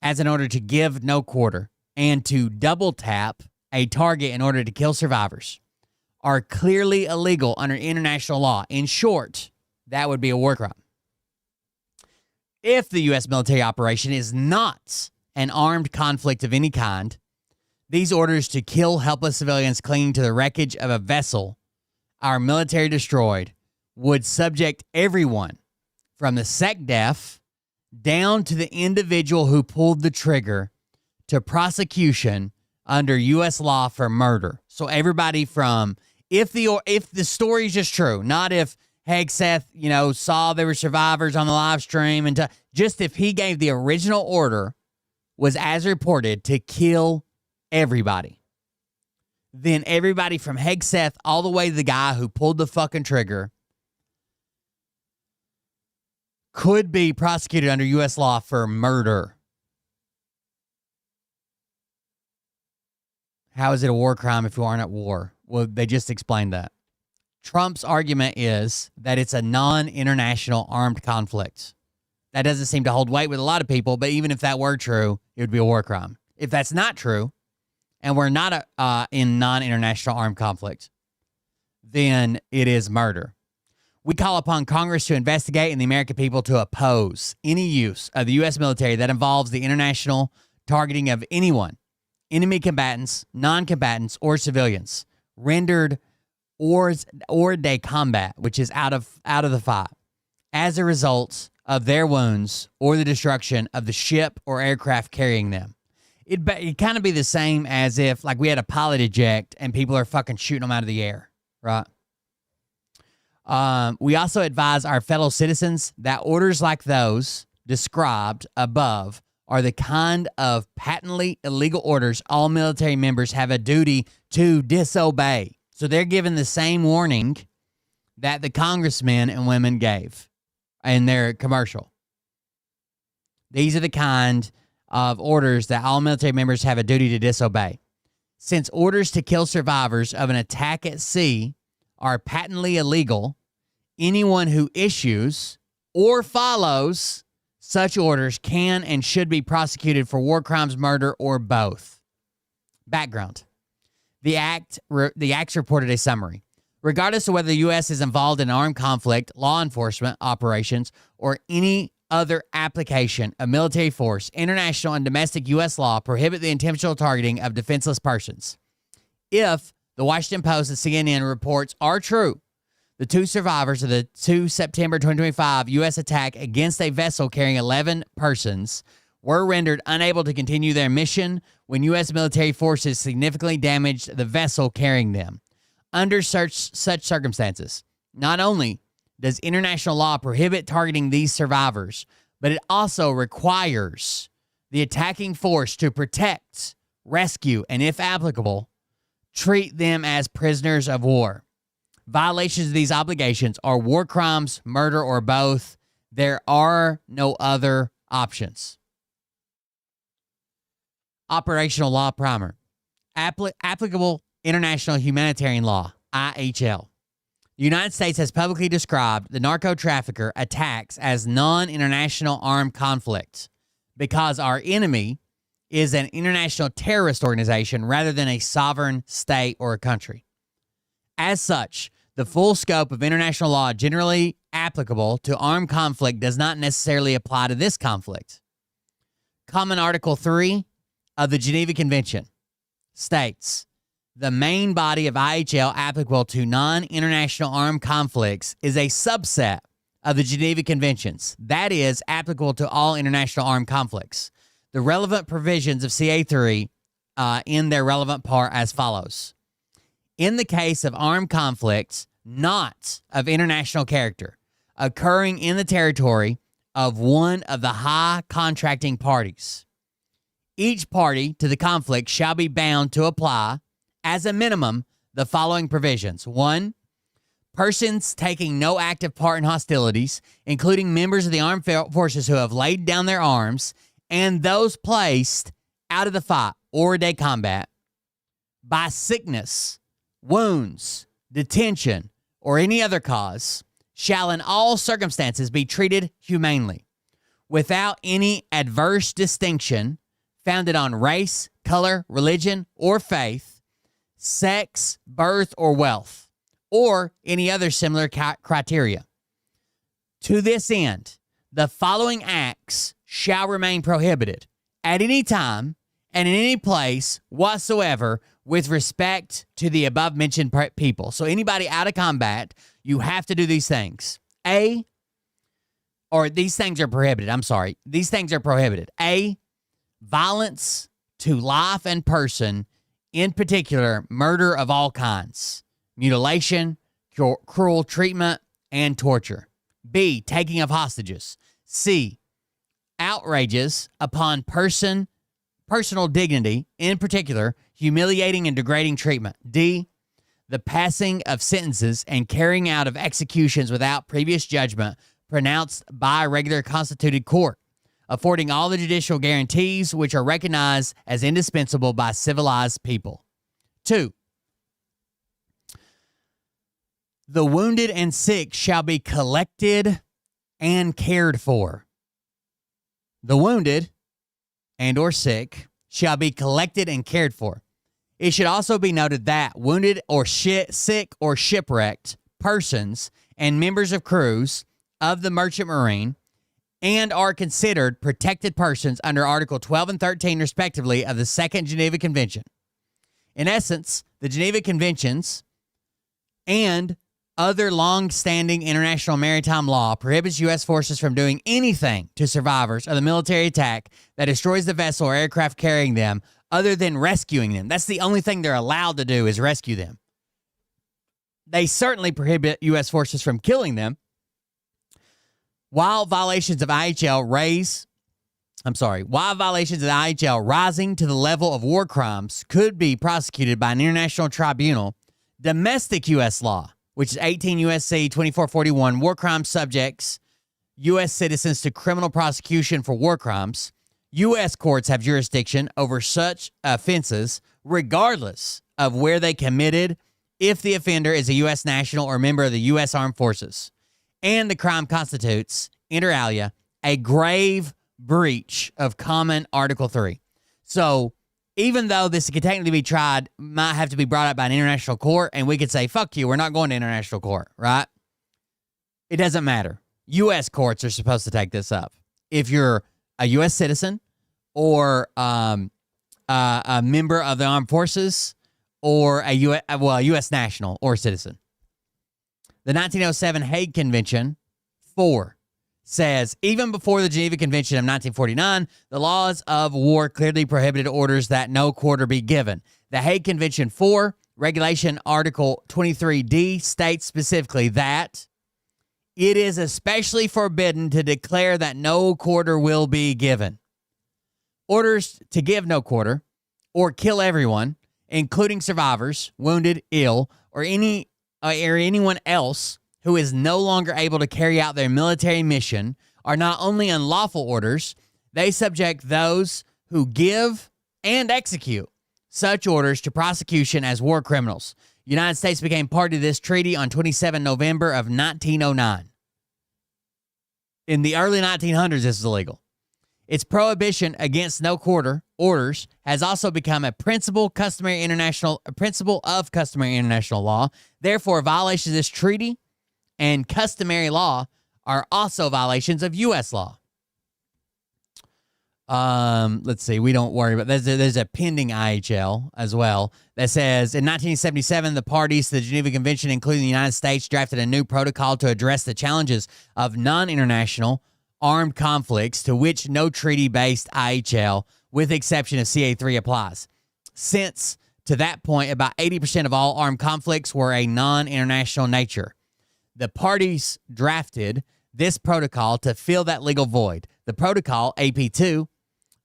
As an order to give no quarter and to double tap a target in order to kill survivors are clearly illegal under international law. In short, that would be a war crime. If the U.S. military operation is not an armed conflict of any kind, these orders to kill helpless civilians clinging to the wreckage of a vessel our military destroyed would subject everyone from the SecDef down to the individual who pulled the trigger to prosecution under U.S. law for murder. So everybody from, if the story is just true, not if Hegseth, saw there were survivors on the live stream, and just if he gave the original order was as reported to kill everybody, then everybody from Hegseth all the way to the guy who pulled the fucking trigger could be prosecuted under U.S. law for murder. How is it a war crime if you aren't at war? Well, they just explained that. Trump's argument is that it's a non-international armed conflict. That doesn't seem to hold weight with a lot of people, but even if that were true, it would be a war crime. If that's not true, and we're not in non-international armed conflict, then it is murder. We call upon Congress to investigate and the American people to oppose any use of the U.S. military that involves the international targeting of anyone, enemy combatants, non-combatants, or civilians, rendered or de combat, which is out of the fight, as a result of their wounds or the destruction of the ship or aircraft carrying them. It'd kind of be the same as if, like, we had a pilot eject and people are fucking shooting them out of the air, right? We also advise our fellow citizens that orders like those described above are the kind of patently illegal orders all military members have a duty to disobey. So they're given the same warning that the congressmen and women gave in their commercial. These are the kind of orders that all military members have a duty to disobey. Since orders to kill survivors of an attack at sea are patently illegal, anyone who issues or follows such orders can and should be prosecuted for war crimes, murder, or both. Background. The acts reported a summary. Regardless of whether the U.S. is involved in an armed conflict, law enforcement operations, or any other application of military force, international and domestic U.S. law prohibit the intentional targeting of defenseless persons. If the Washington Post and CNN reports are true, the two survivors of the 2 September 2025 U.S. attack against a vessel carrying 11 persons were rendered unable to continue their mission when U.S. military forces significantly damaged the vessel carrying them. Under such circumstances, not only does international law prohibit targeting these survivors, but it also requires the attacking force to protect, rescue, and if applicable, treat them as prisoners of war. Violations of these obligations are war crimes, murder, or both. There are no other options. Operational Law Primer. Applicable International Humanitarian Law, IHL. The United States has publicly described the narco-trafficker attacks as non-international armed conflicts because our enemy is an international terrorist organization rather than a sovereign state or a country. As such, the full scope of international law generally applicable to armed conflict does not necessarily apply to this conflict. Common Article 3 of the Geneva Convention states, the main body of IHL applicable to non-international armed conflicts is a subset of the Geneva Conventions. That is applicable to all international armed conflicts. the relevant provisions of CA3 in their relevant part as follows. In the case of armed conflicts not of international character occurring in the territory of one of the high contracting parties, each party to the conflict shall be bound to apply, as a minimum, the following provisions. 1. Persons taking no active part in hostilities, including members of the armed forces who have laid down their arms, and those placed out of the fight or day combat by sickness, wounds, detention, or any other cause, shall in all circumstances be treated humanely, without any adverse distinction founded on race, color, religion, or faith, sex, birth, or wealth, or any other similar criteria. To this end, the following acts shall remain prohibited at any time and in any place whatsoever with respect to the above-mentioned people. So anybody out of combat, you have to do these things. These things are prohibited. I'm sorry. These things are prohibited. A, violence to life and person, in particular, murder of all kinds, mutilation, cruel treatment, and torture. B, taking of hostages. C, outrages upon personal dignity, in particular, humiliating and degrading treatment. D, the passing of sentences and carrying out of executions without previous judgment pronounced by a regular constituted court, affording all the judicial guarantees which are recognized as indispensable by civilized people. 2, the wounded and sick shall be collected and cared for. The wounded and or sick shall be collected and cared for. It should also be noted that wounded or sick or shipwrecked persons and members of crews of the Merchant Marine and are considered protected persons under Article 12 and 13, respectively, of the Second Geneva Convention. In essence, the Geneva Conventions and other long-standing international maritime law prohibits U.S. forces from doing anything to survivors of the military attack that destroys the vessel or aircraft carrying them other than rescuing them. That's the only thing they're allowed to do is rescue them. They certainly prohibit U.S. forces from killing them. While violations of the IHL rising to the level of war crimes could be prosecuted by an international tribunal, domestic U.S. law, which is 18 U.S.C. 2441, war crimes subjects U.S. citizens to criminal prosecution for war crimes. U.S. courts have jurisdiction over such offenses regardless of where they committed if the offender is a U.S. national or member of the U.S. Armed Forces, and the crime constitutes, inter alia, a grave breach of common Article 3. So even though this can technically be tried, might have to be brought up by an international court, and we could say, fuck you, we're not going to international court, right? It doesn't matter. U.S. courts are supposed to take this up. If you're a U.S. citizen or a member of the armed forces or a U.S. national or citizen. The 1907 Hague Convention 4 says, even before the Geneva Convention of 1949, the laws of war clearly prohibited orders that no quarter be given. The Hague Convention 4, Regulation Article 23D, states specifically that it is especially forbidden to declare that no quarter will be given. Orders to give no quarter or kill everyone, including survivors, wounded, ill, or anyone else who is no longer able to carry out their military mission, are not only unlawful orders, they subject those who give and execute such orders to prosecution as war criminals. The United States became party to this treaty on 27 November of 1909. In the early 1900s, this is illegal. Its prohibition against no quarter orders has also become a principle of customary international law. Therefore, violations of this treaty and customary law are also violations of U.S. law. Let's see. We don't worry about there's a pending IHL as well that says in 1977, the parties to the Geneva Convention, including the United States, drafted a new protocol to address the challenges of non-international armed conflicts to which no treaty-based IHL, with the exception of CA3, applies. Since, to that point, about 80% of all armed conflicts were a non-international nature. The parties drafted this protocol to fill that legal void. The protocol, AP2,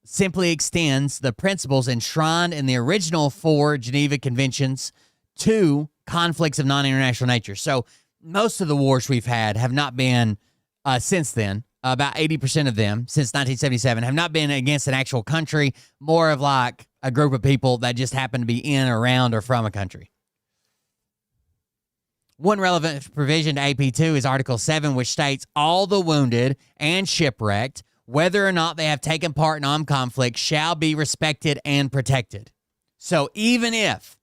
simply extends the principles enshrined in the original 4 Geneva Conventions to conflicts of non-international nature. So most of the wars we've had have not been, since then, about 80% of them, since 1977, have not been against an actual country, more of like a group of people that just happen to be in, around, or from a country. One relevant provision to AP2 is Article 7, which states all the wounded and shipwrecked, whether or not they have taken part in armed conflict, shall be respected and protected. So even if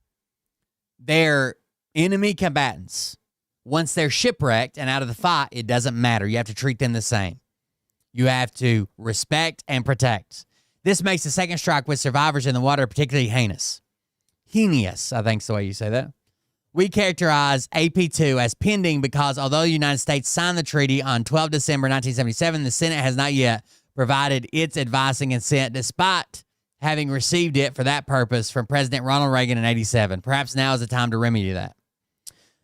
they're enemy combatants, once they're shipwrecked and out of the fight, it doesn't matter. You have to treat them the same. You have to respect and protect. This makes the second strike with survivors in the water particularly heinous. Heinous, I think is the way you say that. We characterize AP2 as pending because although the United States signed the treaty on 12 December 1977, the Senate has not yet provided its advice and consent despite having received it for that purpose from President Ronald Reagan in 87. Perhaps now is the time to remedy that.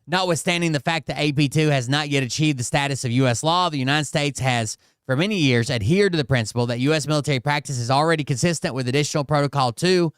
Notwithstanding the fact that AP2 has not yet achieved the status of U.S. law, the United States has for many years adhered to the principle that U.S. military practice is already consistent with additional Protocol 2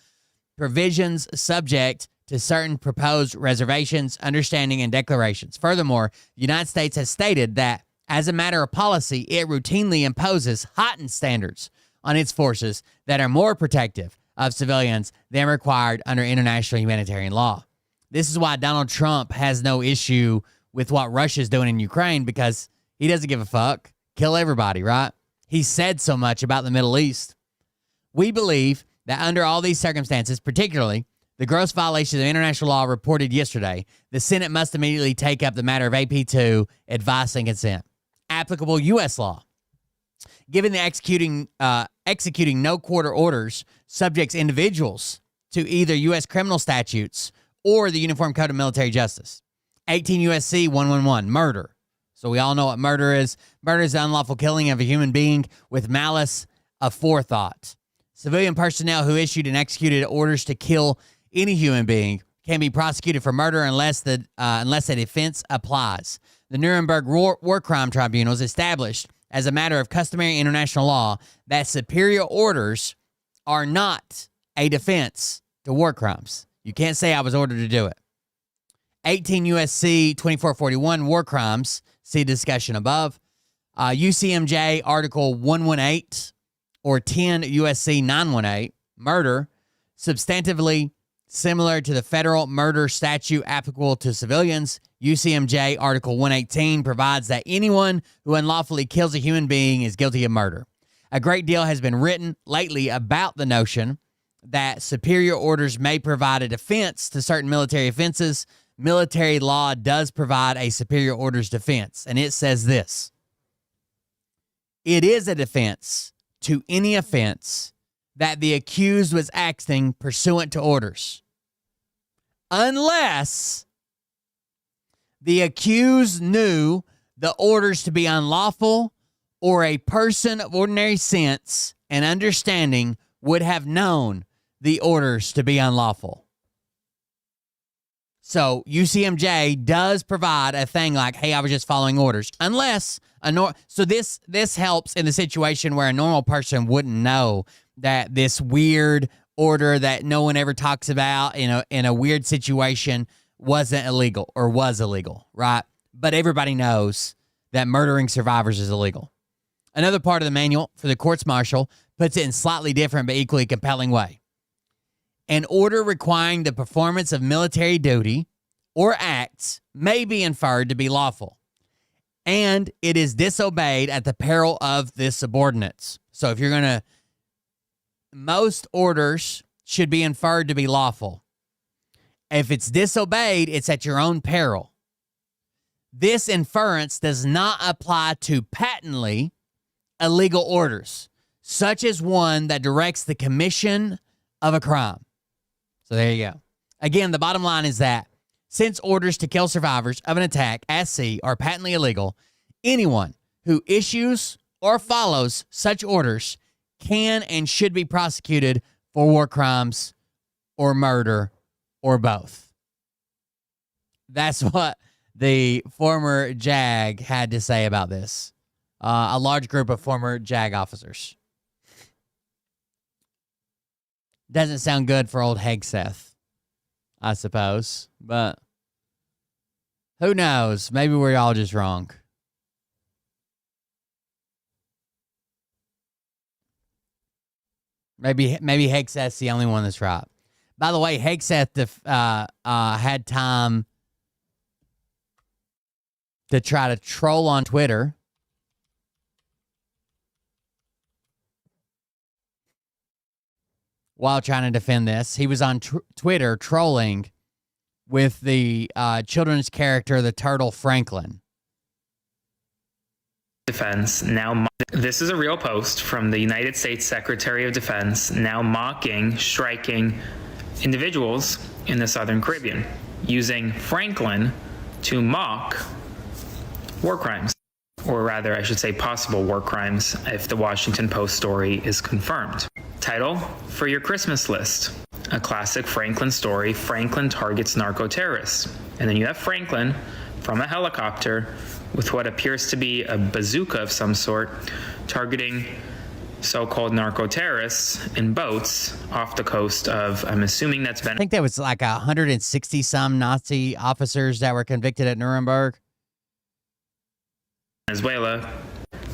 provisions subject to certain proposed reservations, understanding, and declarations. Furthermore, the United States has stated that, as a matter of policy, it routinely imposes heightened standards on its forces that are more protective of civilians than required under international humanitarian law. This is why Donald Trump has no issue with what Russia's doing in Ukraine, because he doesn't give a fuck. Kill everybody, right? He said so much about the Middle East. We believe that under all these circumstances, particularly the gross violations of international law reported yesterday, the Senate must immediately take up the matter of AP2 advice and consent. Applicable U.S. law. Given the executing no quarter orders subjects individuals to either U.S. criminal statutes or the Uniform Code of Military Justice. 18 U.S.C. 111, murder. So we all know what murder is. Murder is the unlawful killing of a human being with malice aforethought. Civilian personnel who issued and executed orders to kill any human being can be prosecuted for murder unless a defense applies. The Nuremberg War Crime Tribunals established as a matter of customary international law that superior orders are not a defense to war crimes. You can't say I was ordered to do it. 18 U.S.C. 2441, war crimes. See discussion above. UCMJ Article 118 or 10 U.S.C. 918, murder, substantively similar to the federal murder statute applicable to civilians. UCMJ Article 118 provides that anyone who unlawfully kills a human being is guilty of murder. A great deal has been written lately about the notion that superior orders may provide a defense to certain military offenses. Military law does provide a superior orders defense, and it says this: it is a defense to any offense that the accused was acting pursuant to orders, unless the accused knew the orders to be unlawful or a person of ordinary sense and understanding would have known the orders to be unlawful. So UCMJ does provide a thing like, hey, I was just following orders. Unless so this helps in the situation where a normal person wouldn't know that this weird order that no one ever talks about in a weird situation wasn't illegal or was illegal, right? But everybody knows that murdering survivors is illegal. Another part of the manual for the courts-martial puts it in slightly different but equally compelling way. An order requiring the performance of military duty or acts may be inferred to be lawful, and it is disobeyed at the peril of the subordinates. So if you're going to, most orders should be inferred to be lawful. If it's disobeyed, it's at your own peril. This inference does not apply to patently illegal orders, such as one that directs the commission of a crime. So there you go. Again, the bottom line is that since orders to kill survivors of an attack at sea are patently illegal, anyone who issues or follows such orders can and should be prosecuted for war crimes or murder or both. That's what the former JAG had to say about this. A large group of former JAG officers. Doesn't sound good for old Hegseth, I suppose. But who knows? Maybe we're all just wrong. Maybe Hegseth's the only one that's right. By the way, Hegseth had time to try to troll on Twitter. While trying to defend this, he was on Twitter trolling with the children's character, the turtle Franklin. Defense now. This is a real post from the United States Secretary of Defense now mocking, striking individuals in the Southern Caribbean, using Franklin to mock war crimes, or rather, I should say possible war crimes if the Washington Post story is confirmed. Title for your Christmas list: a classic Franklin story, Franklin targets narco-terrorists. And then you have Franklin from a helicopter with what appears to be a bazooka of some sort, targeting so-called narco-terrorists in boats off the coast of, I'm assuming that's I think there was like 160 some Nazi officers that were convicted at Nuremberg. Venezuela.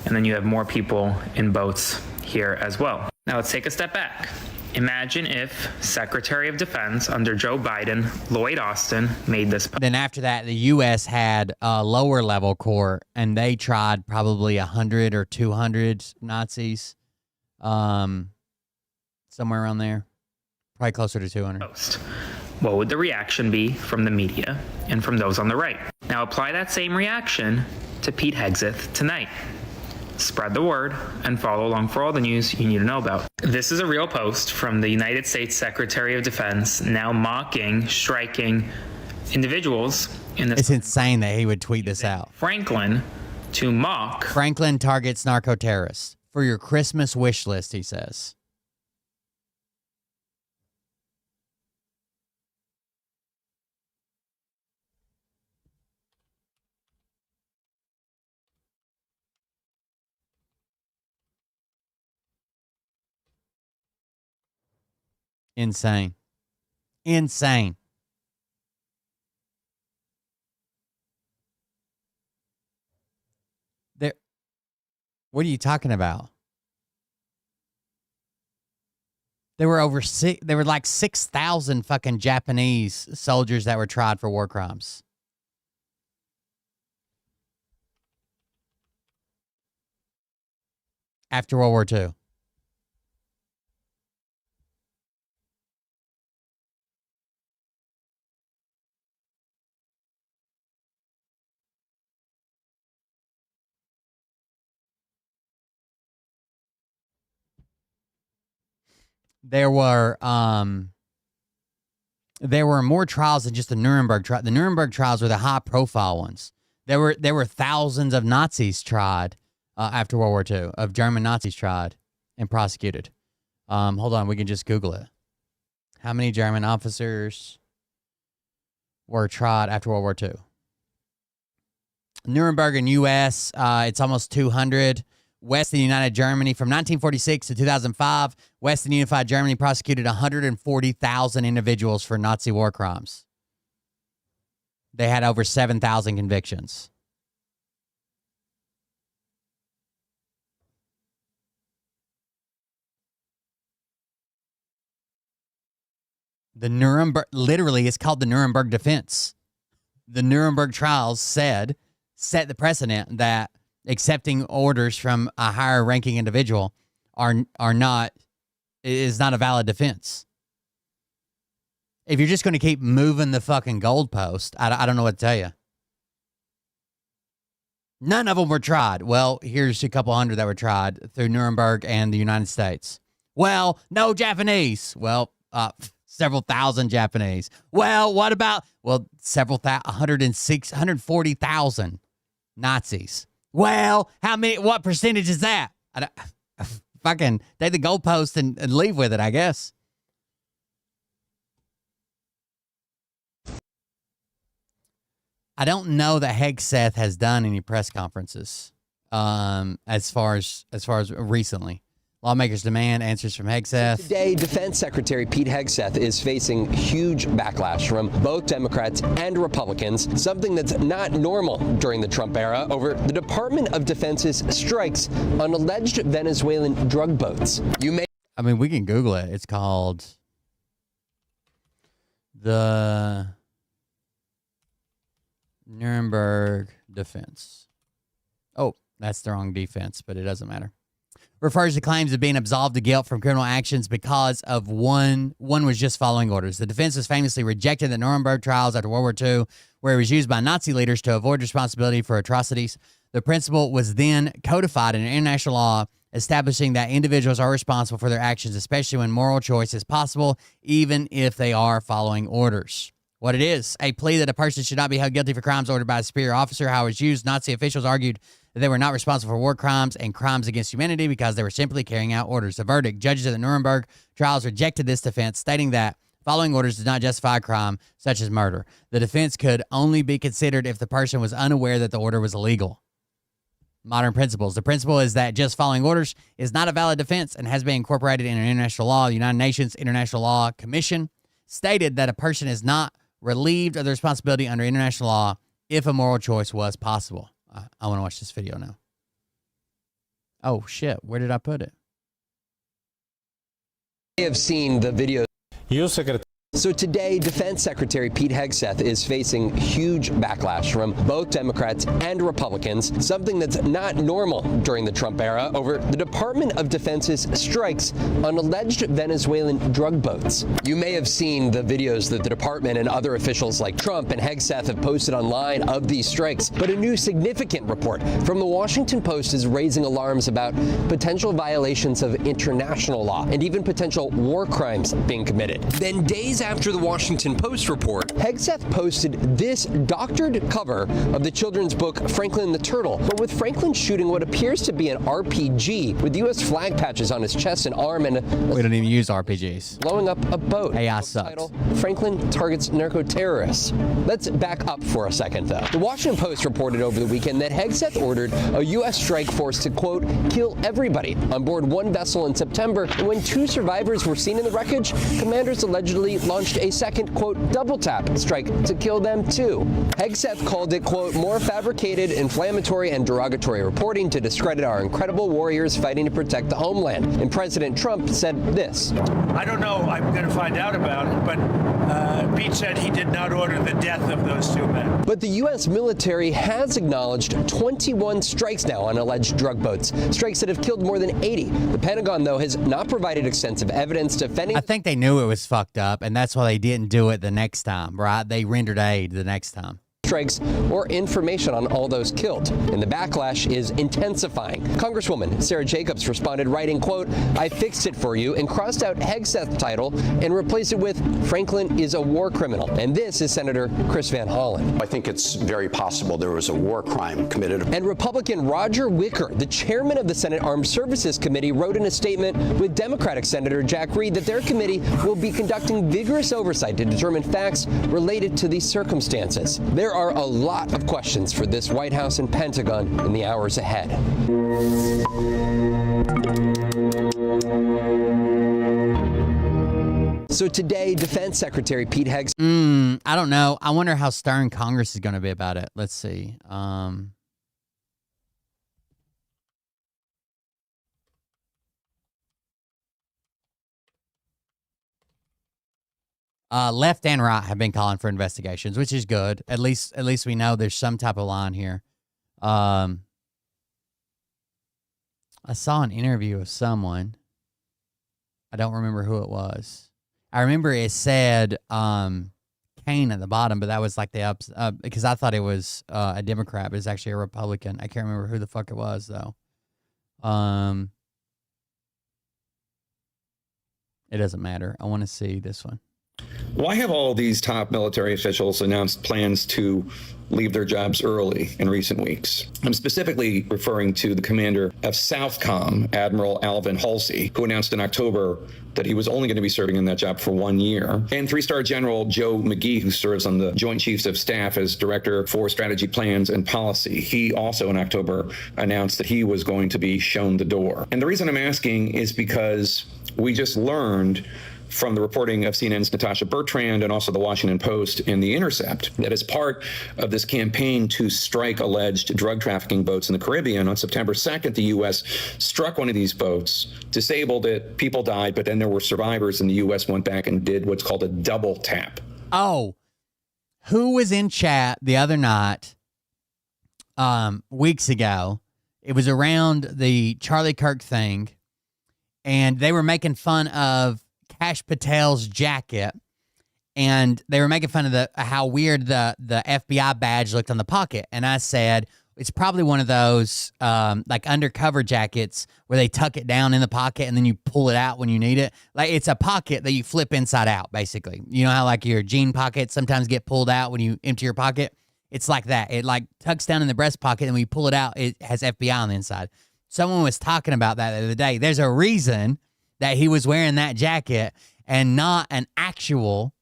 And then you have more people in boats here as well. Now let's take a step back. Imagine if Secretary of Defense under Joe Biden, Lloyd Austin, made this. Then after that, the U.S. had a lower level court, and they tried probably 100 or 200 Nazis, somewhere around there, probably closer to 200. What would the reaction be from the media and from those on the right? Now apply that same reaction to Pete Hegseth tonight. Spread the word and follow along for all the news you need to know about. This is a real post from the United States Secretary of Defense now mocking, striking individuals in the. It's insane that he would tweet this out. Franklin to mock. Franklin targets narco-terrorists for your Christmas wish list, he says. Insane. Insane. What are you talking about? There were like 6,000 fucking Japanese soldiers that were tried for war crimes. After World War II. There were more trials than just the Nuremberg trial. The Nuremberg trials were the high-profile ones. There were thousands of Nazis tried after World War II, of German Nazis tried and prosecuted. Hold on, we can just Google it. How many German officers were tried after World War II? Nuremberg in U.S., it's almost 200. West and United Germany, from 1946 to 2005, West and Unified Germany prosecuted 140,000 individuals for Nazi war crimes. They had over 7,000 convictions. The Nuremberg, literally, it's called the Nuremberg defense. The Nuremberg trials set the precedent that accepting orders from a higher ranking individual is not a valid defense. If you're just going to keep moving the fucking goalpost, I don't know what to tell you. None of them were tried. Well, here's a couple hundred that were tried through Nuremberg and the United States. Well, no Japanese. Well, several thousand Japanese. Well, what about, 140,000 Nazis Well, how many? What percentage is that? Fucking take the goalpost and leave with it, I guess. I don't know that Hegseth has done any press conferences as far as recently. Lawmakers demand answers from Hegseth. Today, Defense Secretary Pete Hegseth is facing huge backlash from both Democrats and Republicans, something that's not normal during the Trump era, over the Department of Defense's strikes on alleged Venezuelan drug boats. I mean, we can Google it. It's called the Nuremberg Defense. Oh, that's the wrong defense, but it doesn't matter. Refers to claims of being absolved of guilt from criminal actions because of one was just following orders. The defense was famously rejected the Nuremberg trials after World War II, where it was used by Nazi leaders to avoid responsibility for atrocities. The principle was then codified in international law, establishing that individuals are responsible for their actions, especially when moral choice is possible, even if they are following orders. What it is, a plea that a person should not be held guilty for crimes ordered by a superior officer. How it was used, Nazi officials argued that they were not responsible for war crimes and crimes against humanity because they were simply carrying out orders. The verdict, judges at the Nuremberg trials rejected this defense, stating that following orders does not justify a crime such as murder. The defense could only be considered if the person was unaware that the order was illegal. Modern principles. The principle is that just following orders is not a valid defense and has been incorporated in international law. The United Nations International Law Commission stated that a person is not relieved of the responsibility under international law if a moral choice was possible. I want to watch this video now. Oh, shit. Where did I put it? You have seen the video. So today, Defense Secretary Pete Hegseth is facing huge backlash from both Democrats and Republicans, something that's not normal during the Trump era, over the Department of Defense's strikes on alleged Venezuelan drug boats. You may have seen the videos that the department and other officials like Trump and Hegseth have posted online of these strikes, but a new significant report from the Washington Post is raising alarms about potential violations of international law and even potential war crimes being committed. Then days after the Washington Post report, Hegseth posted this doctored cover of the children's book Franklin the Turtle, but with Franklin shooting what appears to be an RPG with U.S. flag patches on his chest and arm, and we don't even use RPGs. Blowing up a boat. AI sucks. Title, Franklin targets narco-terrorists. Let's back up for a second, though. The Washington Post reported over the weekend that Hegseth ordered a U.S. strike force to, quote, kill everybody on board one vessel in September, and when 2 survivors were seen in the wreckage, commanders allegedly launched a second, quote, double tap strike to kill them too. Hegseth called it, quote, more fabricated, inflammatory, and derogatory reporting to discredit our incredible warriors fighting to protect the homeland. And President Trump said this. I don't know. I'm going to find out about it, but Pete said he did not order the death of those 2 men. But the U.S. military has acknowledged 21 strikes now on alleged drug boats, strikes that have killed more than 80. The Pentagon, though, has not provided extensive evidence defending. I think they knew it was fucked up, and that's why they didn't do it the next time, right? They rendered aid the next time. Strikes or information on all those killed, and the backlash is intensifying. Congresswoman Sarah Jacobs responded, writing, quote, I fixed it for you, and crossed out Hegseth's title and replaced it with Franklin is a war criminal. And this is Senator Chris Van Hollen. I think it's very possible there was a war crime committed. And Republican Roger Wicker, the chairman of the Senate Armed Services Committee, wrote in a statement with Democratic Senator Jack Reed that their committee will be conducting vigorous oversight to determine facts related to these circumstances. There are a lot of questions for this White House and Pentagon in the hours ahead. So today, Defense Secretary Pete Hegseth. I don't know. I wonder how stern Congress is going to be about it. Let's see. Left and right have been calling for investigations, which is good. At least we know there's some type of line here. I saw an interview of someone. I don't remember who it was. I remember it said Kane at the bottom, but that was like the because I thought it was a Democrat, but it's actually a Republican. I can't remember who the fuck it was though. It doesn't matter. I want to see this one. Why have all these top military officials announced plans to leave their jobs early in recent weeks? I'm specifically referring to the commander of Southcom, Admiral Alvin Halsey, who announced in October that he was only going to be serving in that job for 1 year. And three-star General Joe McGee, who serves on the Joint Chiefs of Staff as Director for Strategy Plans and Policy. He also in October announced that he was going to be shown the door. And the reason I'm asking is because we just learned from the reporting of CNN's Natasha Bertrand and also the Washington Post and The Intercept that as part of this campaign to strike alleged drug trafficking boats in the Caribbean, on September 2nd, the U.S. struck one of these boats, disabled it, people died, but then there were survivors, and the U.S. went back and did what's called a double tap. Oh, who was in chat the other night, weeks ago? It was around the Charlie Kirk thing, and they were making fun of Kash Patel's jacket, and they were making fun of how weird the FBI badge looked on the pocket. And I said, it's probably one of those like undercover jackets where they tuck it down in the pocket and then you pull it out when you need it. Like it's a pocket that you flip inside out, basically. You know how like your jean pockets sometimes get pulled out when you empty your pocket? It's like that. It like tucks down in the breast pocket, and when you pull it out, it has FBI on the inside. Someone was talking about that the other day. There's a reason that he was wearing that jacket and not an actual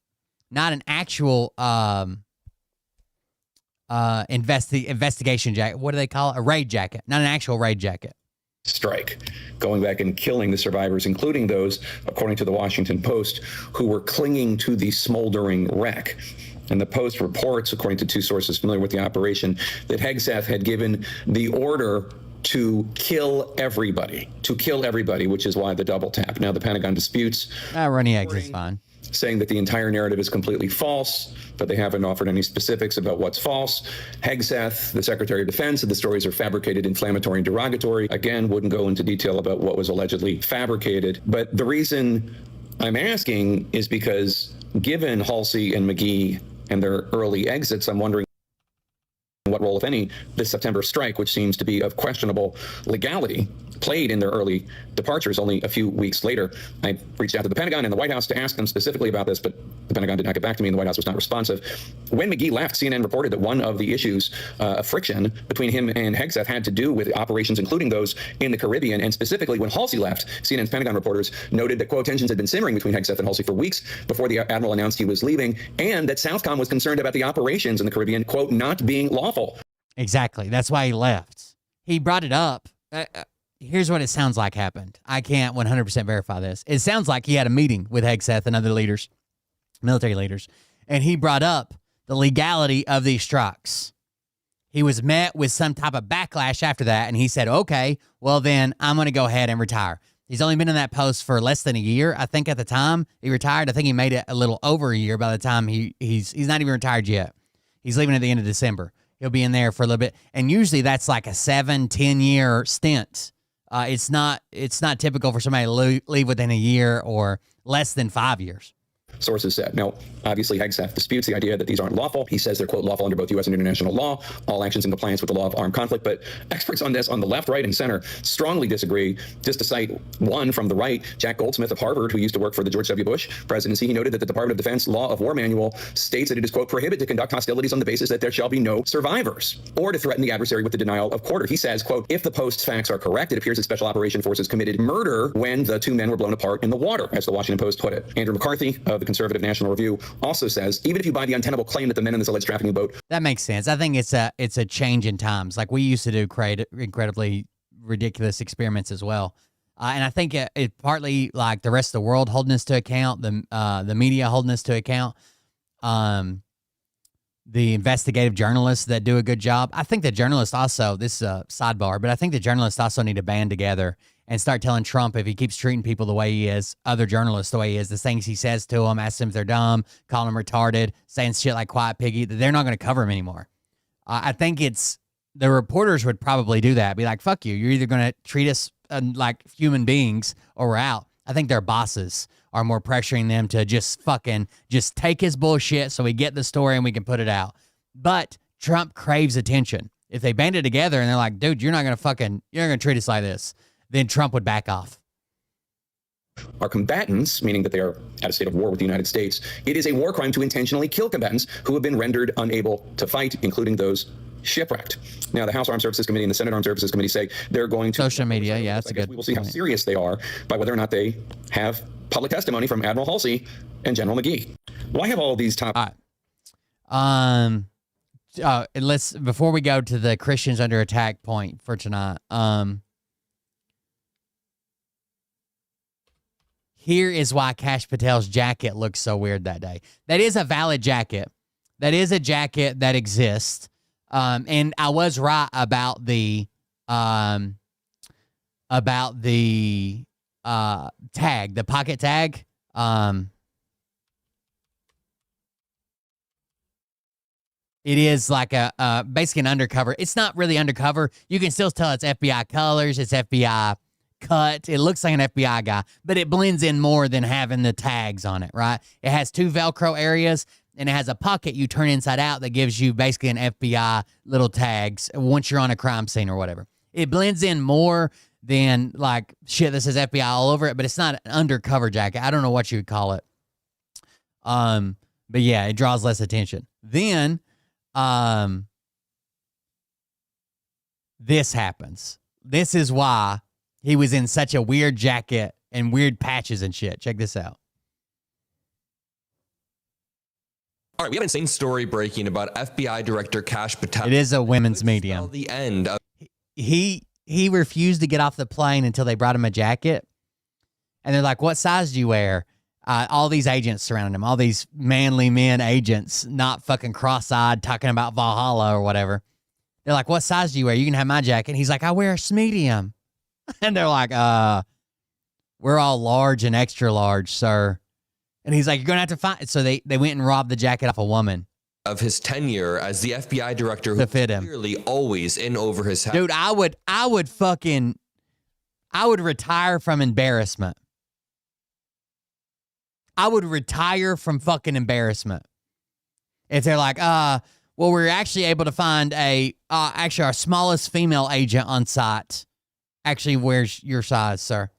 investigation jacket. What do they call it? A raid jacket, not an actual raid jacket. Strike, going back and killing the survivors, including those, according to the Washington Post, who were clinging to the smoldering wreck. And the Post reports, according to two sources familiar with the operation, that Hegseth had given the order to kill everybody, which is why the double tap. Now, the Pentagon disputes. Runny eggs is fine. Saying that the entire narrative is completely false, but they haven't offered any specifics about what's false. Hegseth, the Secretary of Defense, said the stories are fabricated, inflammatory, and derogatory. Again, wouldn't go into detail about what was allegedly fabricated. But the reason I'm asking is because given Halsey and McGee and their early exits, I'm wondering what role, if any, this September strike, which seems to be of questionable legality, played in their early departures. Only a few weeks later, I reached out to the Pentagon and the White House to ask them specifically about this, but the Pentagon did not get back to me and the White House was not responsive. When McGee left, CNN reported that one of the issues of friction between him and Hegseth had to do with operations, including those in the Caribbean. And specifically when Halsey left, CNN's Pentagon reporters noted that, quote, tensions had been simmering between Hegseth and Halsey for weeks before the Admiral announced he was leaving, and that Southcom was concerned about the operations in the Caribbean, quote, not being lawful. Exactly. That's why he left. He brought it up. Here's what it sounds like happened. I can't 100% verify this. It sounds like he had a meeting with Hegseth and other leaders, military leaders, and he brought up the legality of these strikes. He was met with some type of backlash after that, and he said, okay, well then I'm going to go ahead and retire. He's only been in that post for less than a year. I think at the time he retired, I think he made it a little over a year by the time he's not even retired yet. He's leaving at the end of December. He'll be in there for a little bit. And usually that's like a 7-10 year stint. It's not typical for somebody to leave within a year or less than 5 years. Sources said. Now, obviously, Hegseth disputes the idea that these aren't lawful. He says they're, quote, lawful under both U.S. and international law, all actions in compliance with the law of armed conflict. But experts on this, on the left, right, and center, strongly disagree. Just to cite one from the right, Jack Goldsmith of Harvard, who used to work for the George W. Bush presidency, he noted that the Department of Defense Law of War Manual states that it is, quote, prohibited to conduct hostilities on the basis that there shall be no survivors, or to threaten the adversary with the denial of quarter. He says, quote, if the Post's facts are correct, it appears that Special Operation Forces committed murder when the two men were blown apart in the water, as the Washington Post put it. Andrew McCarthy of the Conservative National Review also says, even if you buy the untenable claim that the men in this alleged trafficking boat. That makes sense. I think it's a change in times. Like we used to do incredibly ridiculous experiments as well. And I think it partly like the rest of the world holding us to account, the media holding us to account, the investigative journalists that do a good job. I think the journalists also, this is a sidebar, but I think the journalists also need to band together and start telling Trump, if he keeps treating people the way he is, other journalists the way he is, the things he says to them, asking them if they're dumb, calling them retarded, saying shit like Quiet Piggy, that they're not going to cover him anymore. I think the reporters would probably do that. Be like, fuck you. You're either going to treat us like human beings or we're out. I think their bosses are more pressuring them to just take his bullshit so we get the story and we can put it out. But Trump craves attention. If they band it together and they're like, dude, you're not going to treat us like this, then Trump would back off. are combatants, meaning that they are at a state of war with the United States, it is a war crime to intentionally kill combatants who have been rendered unable to fight, including those shipwrecked. Now, the House Armed Services Committee and the Senate Armed Services Committee say they're going to... Social media, yeah, that's a good We will see how serious they are by whether or not they have public testimony from Admiral Halsey and General McGee. Well, I have all of these top... Let's, before we go to the Christians under attack point for tonight, here is why Kash Patel's jacket looks so weird that day. That is a valid jacket. That is a jacket that exists. And I was right about the tag, the pocket tag. It is like a basically an undercover. It's not really undercover. You can still tell it's FBI colors. It's FBI cut. It looks like an FBI guy, but it blends in more than having the tags on it, right? It has two Velcro areas, and it has a pocket you turn inside out that gives you basically an FBI little tags once you're on a crime scene or whatever. It blends in more than like shit that says FBI all over it, but it's not an undercover jacket. I don't know what you would call it. But yeah, it draws less attention. Then this happens. This is why he was in such a weird jacket and weird patches and shit. Check this out. All right, we have an insane story breaking about FBI Director Kash Patel. It is a women's medium. The end of he refused to get off the plane until they brought him a jacket. And they're like, what size do you wear? All these agents surrounding him, all these manly men agents, not fucking cross-eyed talking about Valhalla or whatever. They're like, what size do you wear? You can have my jacket. And he's like, I wear a medium. And they're like, we're all large and extra large, sir. And he's like, you're going to have to find. So they went and robbed the jacket off a woman. Of his tenure as the FBI director, who clearly always in over his head. Dude, I would retire from embarrassment. I would retire from fucking embarrassment. If they're like, well, we're actually able to find actually our smallest female agent on site actually wears your size, sir.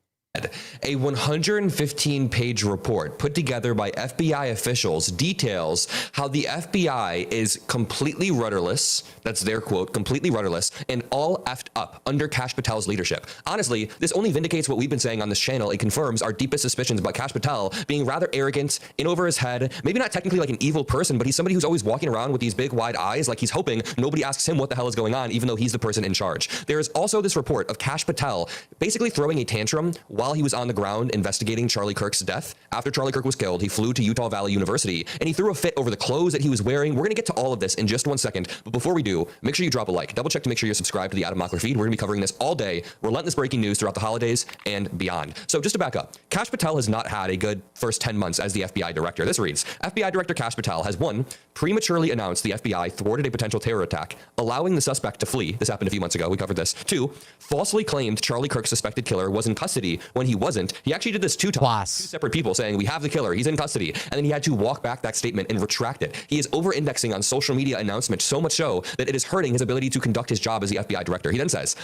A 115-page report put together by FBI officials details how the FBI is completely rudderless, that's their quote, completely rudderless, and all effed up under Kash Patel's leadership. Honestly, this only vindicates what we've been saying on this channel. It confirms our deepest suspicions about Kash Patel being rather arrogant, in over his head, maybe not technically like an evil person, but he's somebody who's always walking around with these big wide eyes like he's hoping nobody asks him what the hell is going on, even though he's the person in charge. There is also this report of Kash Patel basically throwing a tantrum while he was on the ground investigating Charlie Kirk's death. After Charlie Kirk was killed, he flew to Utah Valley University and he threw a fit over the clothes that he was wearing. We're going to get to all of this in just 1 second. But before we do, make sure you drop a like. Double check to make sure you're subscribed to the Adam Mockler feed. We're going to be covering this all day. Relentless breaking news throughout the holidays and beyond. So just to back up, Kash Patel has not had a good first 10 months as the FBI director. This reads, FBI Director Kash Patel has 1, prematurely announced the FBI thwarted a potential terror attack, allowing the suspect to flee. This happened a few months ago. We covered this. 2, falsely claimed Charlie Kirk's suspected killer was in custody when he wasn't. He actually did this 2 times. 2 separate people saying, we have the killer, he's in custody. And then he had to walk back that statement and retract it. He is over-indexing on social media announcements, so much so that it is hurting his ability to conduct his job as the FBI director. He then says,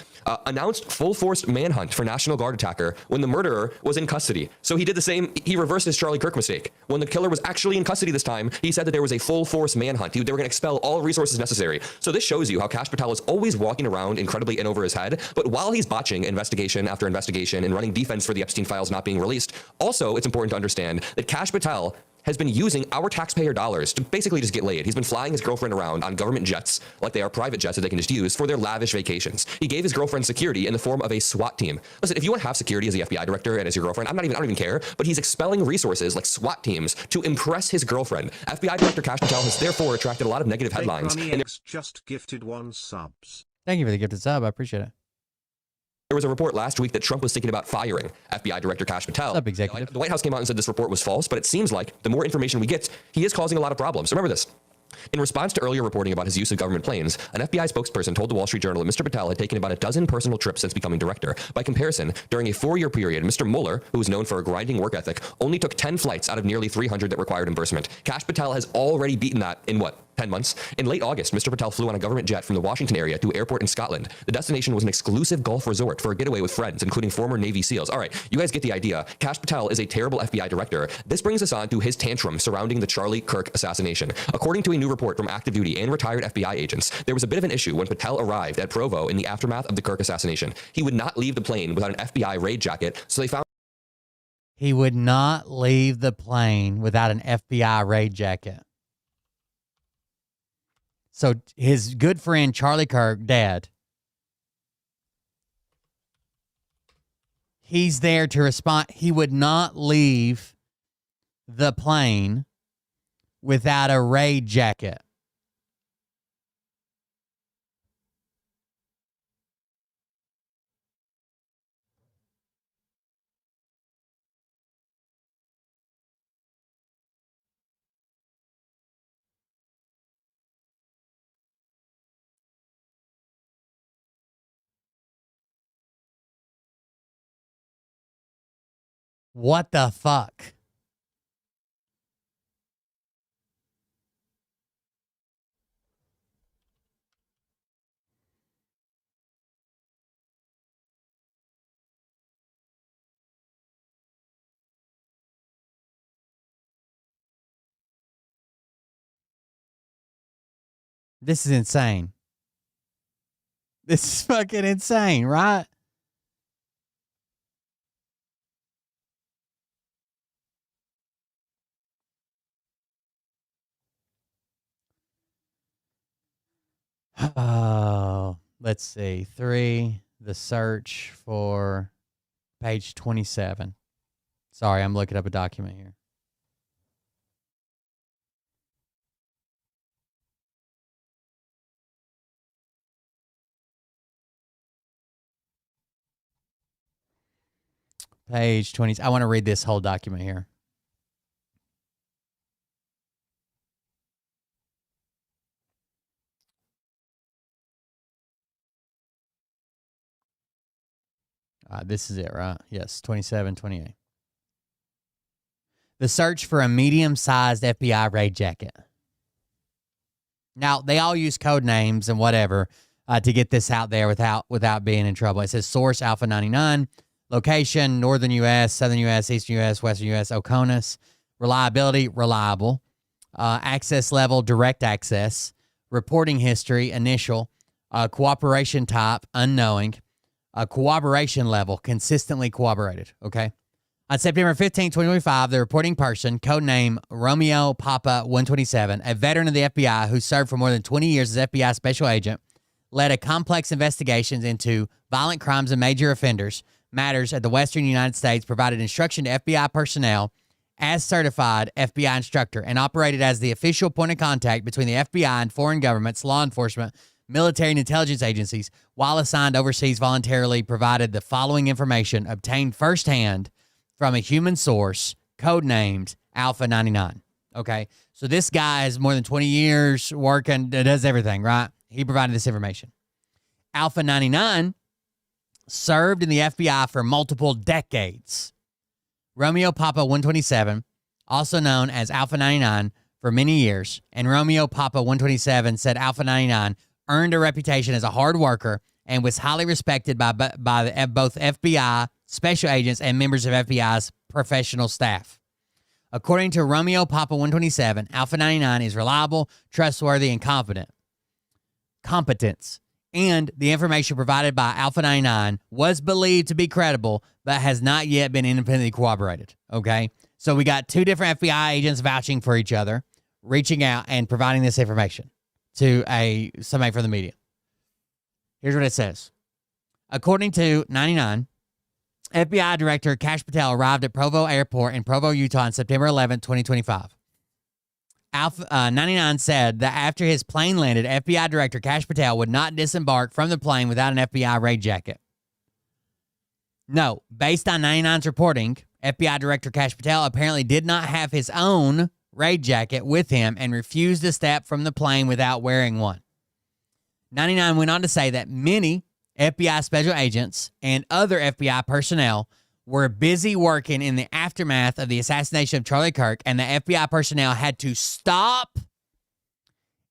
announced full-force manhunt for National Guard attacker when the murderer was in custody. So he did the same, he reversed his Charlie Kirk mistake. When the killer was actually in custody this time, he said that there was a full-force manhunt. They were going to expel all resources necessary. So this shows you how Kash Patel is always walking around incredibly in over his head, but while he's botching investigation after investigation and running defense for the Epstein files not being released, also it's important to understand that Kash Patel has been using our taxpayer dollars to basically just get laid. He's been flying his girlfriend around on government jets, like they are private jets that they can just use for their lavish vacations. He gave his girlfriend security in the form of a SWAT team. Listen, if you want to have security as the FBI director and as your girlfriend, I don't even care, but he's expelling resources like SWAT teams to impress his girlfriend. FBI Director Kash Patel has therefore attracted a lot of negative headlines. And just gifted 1 subs. Thank you for the gifted sub. I appreciate it. There was a report last week that Trump was thinking about firing FBI Director Kash Patel. What's up, executive? The White House came out and said this report was false, but it seems like the more information we get, he is causing a lot of problems. Remember this. In response to earlier reporting about his use of government planes, an FBI spokesperson told the Wall Street Journal that Mr. Patel had taken about 12 personal trips since becoming director. By comparison, during a 4-year period, Mr. Mueller, who was known for a grinding work ethic, only took 10 flights out of nearly 300 that required reimbursement. Kash Patel has already beaten that in what? 10 months. In late August, Mr. Patel flew on a government jet from the Washington area to an airport in Scotland. The destination was an exclusive golf resort for a getaway with friends, including former Navy SEALs. All right, you guys get the idea. Kash Patel is a terrible FBI director. This brings us on to his tantrum surrounding the Charlie Kirk assassination. According to a new report from active duty and retired FBI agents, there was a bit of an issue when Patel arrived at Provo in the aftermath of the Kirk assassination. He would not leave the plane without an FBI raid jacket, so they found He would not leave the plane without an FBI raid jacket. So his good friend Charlie Kirk, dad, he's there to respond. He would not leave the plane without a raid jacket. What the fuck? This is insane. This is fucking insane, right? Oh, let's see. 3, the search for page 27. Sorry, I'm looking up a document here. Page 20. I want to read this whole document here. This is it, right? Yes, 27, 28. The search for a medium-sized FBI raid jacket. Now, they all use code names and whatever to get this out there without being in trouble. It says source Alpha 99, location Northern U.S., Southern U.S., Eastern U.S., Western U.S., Oconus, reliability reliable, access level direct access, reporting history initial, cooperation type unknowing, corroboration level consistently corroborated. Okay. On September 15, 2025, the reporting person, codename Romeo Papa 127, a veteran of the FBI who served for more than 20 years as FBI special agent, led a complex investigation into violent crimes and major offenders matters at the Western United States, provided instruction to FBI personnel as certified FBI instructor, and operated as the official point of contact between the FBI and foreign governments, law enforcement, military and intelligence agencies, while assigned overseas voluntarily provided the following information obtained firsthand from a human source, codenamed Alpha 99. Okay, so this guy has more than 20 years working, does everything, right? He provided this information. Alpha 99 served in the FBI for multiple decades. Romeo Papa 127, also known as Alpha 99 for many years, and Romeo Papa 127 said Alpha 99 earned a reputation as a hard worker and was highly respected by both FBI special agents and members of FBI's professional staff. According to Romeo Papa 127, Alpha 99 is reliable, trustworthy, and competence. And the information provided by Alpha 99 was believed to be credible, but has not yet been independently corroborated. Okay? So we got two different FBI agents vouching for each other, reaching out and providing this information to somebody from the media. Here's what it says. According to 99, FBI Director Kash Patel arrived at Provo Airport in Provo, Utah on September 11, 2025. Alpha 99 said that after his plane landed, FBI Director Kash Patel would not disembark from the plane without an FBI raid jacket. No, based on 99's reporting, FBI Director Kash Patel apparently did not have his own raid jacket with him and refused to step from the plane without wearing one. 99 went on to say that many FBI special agents and other FBI personnel were busy working in the aftermath of the assassination of Charlie Kirk, and the FBI personnel had to stop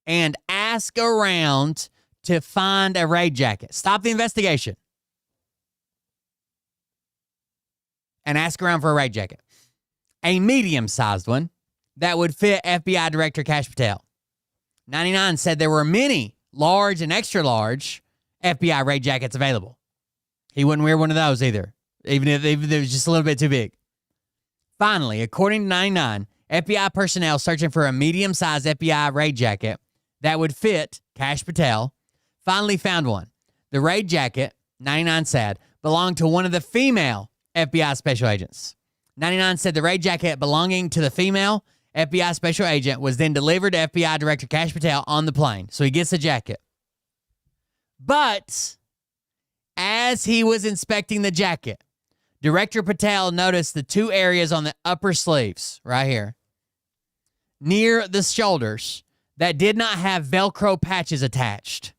and ask around to find a raid jacket. Stop the investigation and ask around for a raid jacket. A medium-sized one that would fit FBI Director Kash Patel. 99 said there were many large and extra large FBI raid jackets available. He wouldn't wear one of those either, even if it was just a little bit too big. Finally, according to 99, FBI personnel searching for a medium-sized FBI raid jacket that would fit Kash Patel finally found one. The raid jacket, 99 said, belonged to one of the female FBI special agents. 99 said the raid jacket belonging to the female FBI special agent was then delivered to FBI Director Kash Patel on the plane. So he gets the jacket. But as he was inspecting the jacket, Director Patel noticed the two areas on the upper sleeves, right here, near the shoulders, that did not have Velcro patches attached.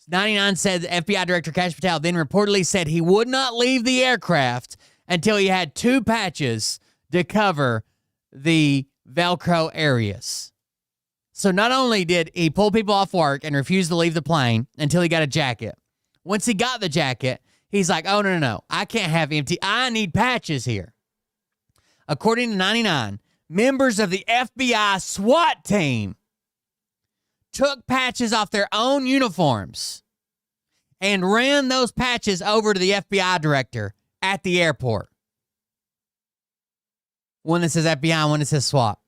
99 said FBI Director Kash Patel then reportedly said he would not leave the aircraft until he had two patches to cover the Velcro areas. So not only did he pull people off work and refuse to leave the plane until he got a jacket, once he got the jacket, he's like, oh, no, I can't have empty. I need patches here. According to 99, members of the FBI SWAT team took patches off their own uniforms and ran those patches over to the FBI director at the airport. One that says FBI, one that says SWAT.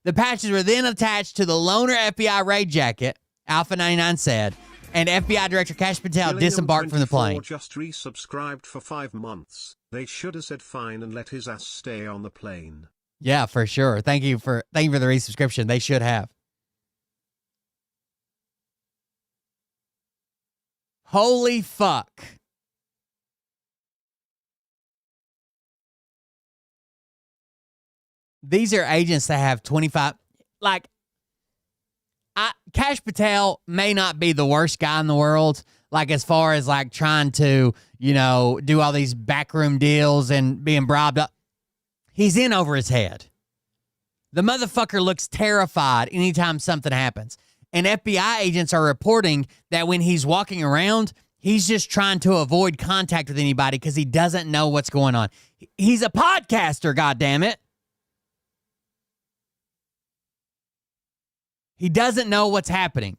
The patches were then attached to the loaner FBI raid jacket, Alpha 99 said, and FBI Director Kash Patel disembarked from the plane. Just resubscribed for 5 months. They should have said fine and let his ass stay on the plane. Yeah, for sure. Thank you for the resubscription. They should have. Holy fuck. These are agents that have 25, Kash Patel may not be the worst guy in the world, as far as trying to, do all these backroom deals and being bribed up. He's in over his head. The motherfucker looks terrified anytime something happens. And FBI agents are reporting that when he's walking around, he's just trying to avoid contact with anybody because he doesn't know what's going on. He's a podcaster, goddammit. He doesn't know what's happening.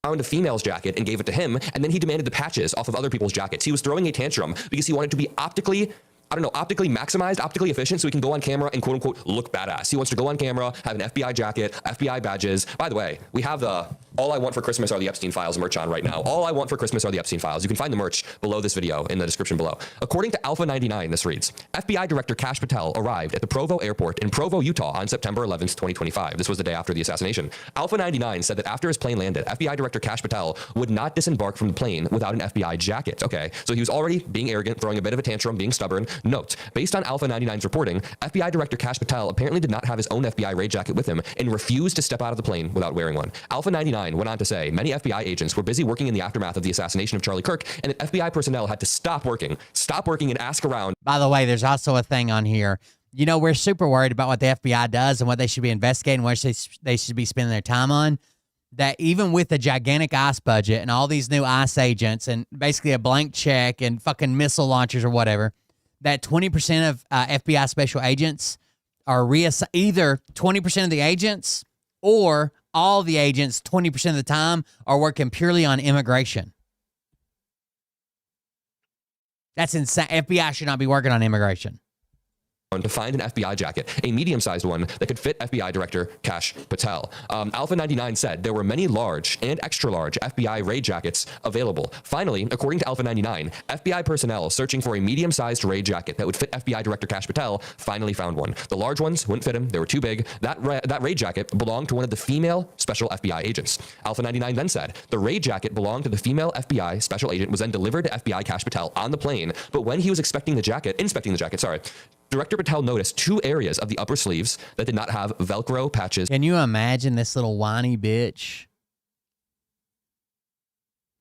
Found a female's jacket and gave it to him, and then he demanded the patches off of other people's jackets. He was throwing a tantrum because he wanted to be optically maximized, optically efficient, so he can go on camera and quote-unquote look badass. He wants to go on camera, have an FBI jacket, FBI badges. By the way, we have the All I Want for Christmas Are the Epstein Files merch on right now. All I Want for Christmas Are the Epstein Files. You can find the merch below this video in the description below. According to Alpha 99, this reads, FBI Director Kash Patel arrived at the Provo Airport in Provo, Utah on September 11th, 2025. This was the day after the assassination. Alpha 99 said that after his plane landed, FBI Director Kash Patel would not disembark from the plane without an FBI jacket. Okay, so he was already being arrogant, throwing a bit of a tantrum, being stubborn. Note, based on Alpha 99's reporting, FBI Director Kash Patel apparently did not have his own FBI raid jacket with him and refused to step out of the plane without wearing one. Alpha 99 went on to say many FBI agents were busy working in the aftermath of the assassination of Charlie Kirk, and that FBI personnel had to stop working and ask around. By the way, there's also a thing on here. We're super worried about what the FBI does and what they should be investigating, what they should be spending their time on. That even with the gigantic ICE budget and all these new ICE agents and basically a blank check and fucking missile launchers or whatever, that 20% of FBI special agents are either 20% of the agents or all the agents 20% of the time are working purely on immigration. That's insane. FBI should not be working on immigration. To find an FBI jacket, a medium-sized one that could fit FBI Director Kash Patel. Alpha 99 said there were many large and extra-large FBI raid jackets available. Finally, according to Alpha 99, FBI personnel searching for a medium-sized raid jacket that would fit FBI Director Kash Patel finally found one. The large ones wouldn't fit him. They were too big. That raid jacket belonged to one of the female special FBI agents. Alpha 99 then said the raid jacket belonged to the female FBI special agent, was then delivered to FBI Kash Patel on the plane, but when he was inspecting the jacket, Director Patel noticed two areas of the upper sleeves that did not have Velcro patches. Can you imagine this little whiny bitch?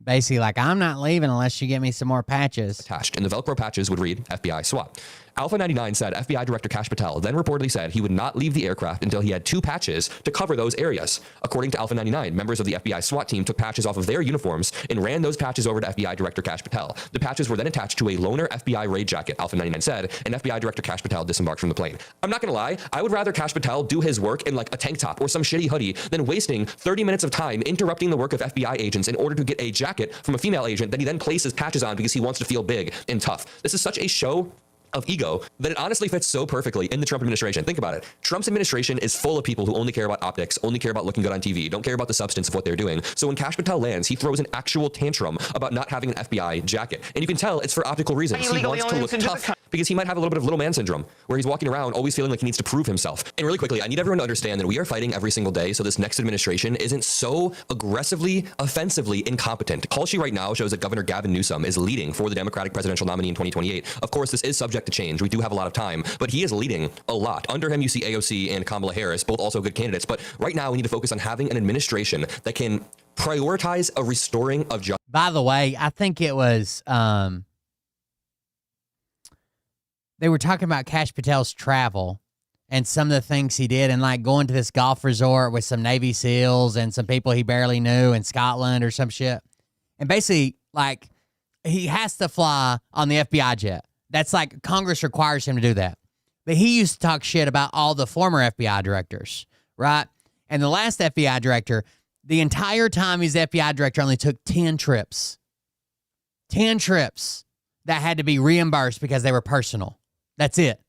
Basically I'm not leaving unless you get me some more patches. Attached, and the Velcro patches would read FBI SWAT. Alpha 99 said FBI Director Kash Patel then reportedly said he would not leave the aircraft until he had 2 patches to cover those areas. According to Alpha 99, members of the FBI SWAT team took patches off of their uniforms and ran those patches over to FBI Director Kash Patel. The patches were then attached to a loaner FBI raid jacket, Alpha 99 said, and FBI Director Kash Patel disembarked from the plane. I'm not gonna lie, I would rather Kash Patel do his work in like a tank top or some shitty hoodie than wasting 30 minutes of time interrupting the work of FBI agents in order to get a jacket from a female agent that he then places patches on because he wants to feel big and tough. This is such a show of ego that it honestly fits so perfectly in the Trump administration. Think about it. Trump's administration is full of people who only care about optics, only care about looking good on TV, don't care about the substance of what they're doing. So when Kash Patel lands, he throws an actual tantrum about not having an FBI jacket. And you can tell it's for optical reasons. He wants to look tough because he might have a little bit of little man syndrome where he's walking around always feeling like he needs to prove himself. And really quickly, I need everyone to understand that we are fighting every single day so this next administration isn't so aggressively, offensively incompetent. Call sheet right now shows that Governor Gavin Newsom is leading for the Democratic presidential nominee in 2028. Of course, this is subject to change. We do have a lot of time, but he is leading a lot. Under him, you see AOC and Kamala Harris, both also good candidates. But right now, we need to focus on having an administration that can prioritize a restoring of justice. By the way, I think it was, they were talking about Kash Patel's travel and some of the things he did, and like going to this golf resort with some Navy SEALs and some people he barely knew in Scotland or some shit. And basically, like, he has to fly on the FBI jet. That's like Congress requires him to do that. But he used to talk shit about all the former FBI directors, right? And the last FBI director, the entire time he's FBI director, only took 10 trips. 10 trips that had to be reimbursed because they were personal. That's it.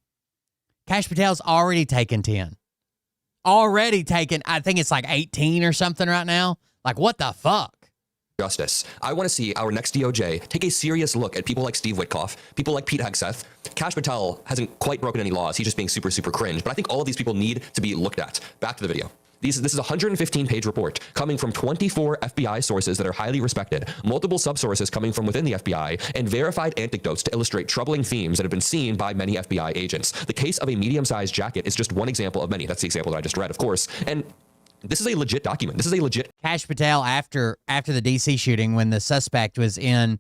Kash Patel's already taken 10. Already taken, I think it's like 18 or something right now. Like, what the fuck? Justice. I want to see our next DOJ take a serious look at people like Steve Witkoff, people like Pete Hegseth. Kash Patel hasn't quite broken any laws. He's just being super, super cringe. But I think all of these people need to be looked at. Back to the video. This is a 115-page report coming from 24 FBI sources that are highly respected, multiple sub-sources coming from within the FBI, and verified anecdotes to illustrate troubling themes that have been seen by many FBI agents. The case of a medium-sized jacket is just one example of many. That's the example that I just read, of course. And this is a legit document. This is a legit. Kash Patel, after the DC shooting, when the suspect was in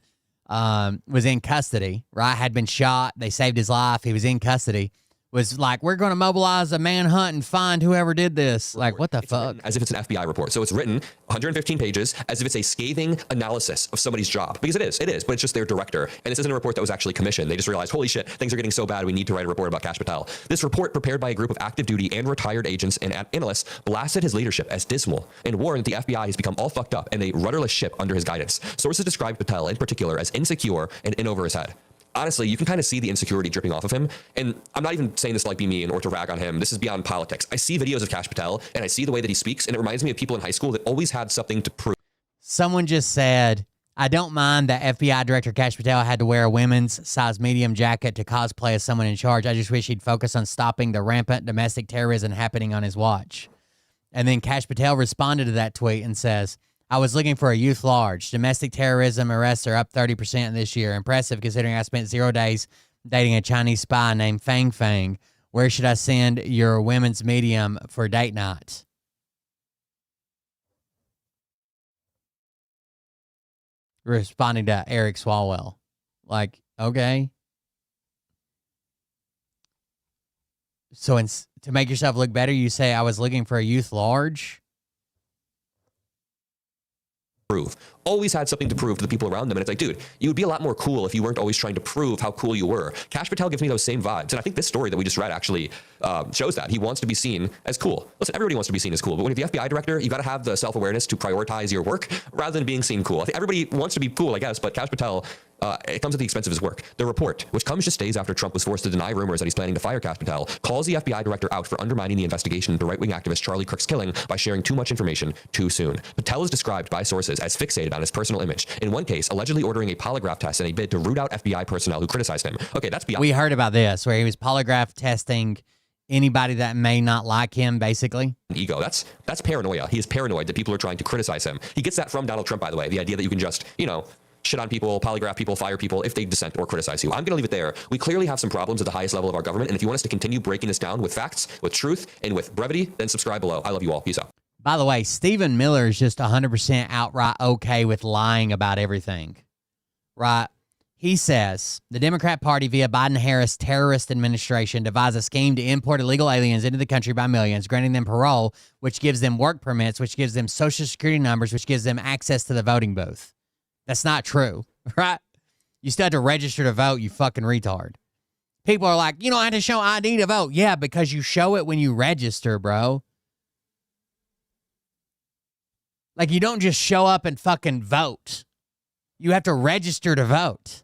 custody, right, had been shot, they saved his life, he was in custody, was like, we're going to mobilize a manhunt and find whoever did this. Like, what the fuck? As if it's an FBI report. So it's written 115 pages as if it's a scathing analysis of somebody's job. Because it is, but it's just their director. And this isn't a report that was actually commissioned. They just realized, holy shit, things are getting so bad, we need to write a report about Kash Patel. This report, prepared by a group of active duty and retired agents and analysts, blasted his leadership as dismal and warned that the FBI has become all fucked up and a rudderless ship under his guidance. Sources described Patel in particular as insecure and in over his head. Honestly, you can kind of see the insecurity dripping off of him. And I'm not even saying this to like be mean or to rag on him. This is beyond politics. I see videos of Kash Patel and I see the way that he speaks, and it reminds me of people in high school that always had something to prove. Someone just said, I don't mind that FBI Director Kash Patel had to wear a women's size medium jacket to cosplay as someone in charge. I just wish he'd focus on stopping the rampant domestic terrorism happening on his watch. And then Kash Patel responded to that tweet and says, I was looking for a youth large. Domestic terrorism arrests are up 30% this year. Impressive considering I spent 0 days dating a Chinese spy named Fang Fang. Where should I send your women's medium for date night? Responding to Eric Swalwell. Like, okay. So to make yourself look better, you say I was looking for a youth large? Prove. Always had something to prove to the people around them. And it's like, dude, you would be a lot more cool if you weren't always trying to prove how cool you were. Kash Patel gives me those same vibes. And I think this story that we just read actually shows that. He wants to be seen as cool. Listen, everybody wants to be seen as cool. But when you're the FBI director, you got to have the self-awareness to prioritize your work rather than being seen cool. I think everybody wants to be cool, I guess, but Kash Patel, it comes at the expense of his work. The report, which comes just days after Trump was forced to deny rumors that he's planning to fire Kash Patel, calls the FBI director out for undermining the investigation into right-wing activist Charlie Kirk's killing by sharing too much information too soon. Patel is described by sources as fixated on his personal image. In one case, allegedly ordering a polygraph test in a bid to root out FBI personnel who criticized him. Okay, that's beyond. We heard about this, where he was polygraph testing anybody that may not like him, basically. Ego. That's paranoia. He is paranoid that people are trying to criticize him. He gets that from Donald Trump, by the way. The idea that you can just, shit on people, polygraph people, fire people if they dissent or criticize you. I'm going to leave it there. We clearly have some problems at the highest level of our government. And if you want us to continue breaking this down with facts, with truth, and with brevity, then subscribe below. I love you all. Peace out. By the way, Stephen Miller is just 100% outright okay with lying about everything, right? He says the Democrat Party via Biden-Harris terrorist administration devised a scheme to import illegal aliens into the country by millions, granting them parole, which gives them work permits, which gives them social security numbers, which gives them access to the voting booth. That's not true, right? You still have to register to vote, you fucking retard. People are like, you don't have to show ID to vote. Yeah, because you show it when you register, bro. Like, you don't just show up and fucking vote. You have to register to vote.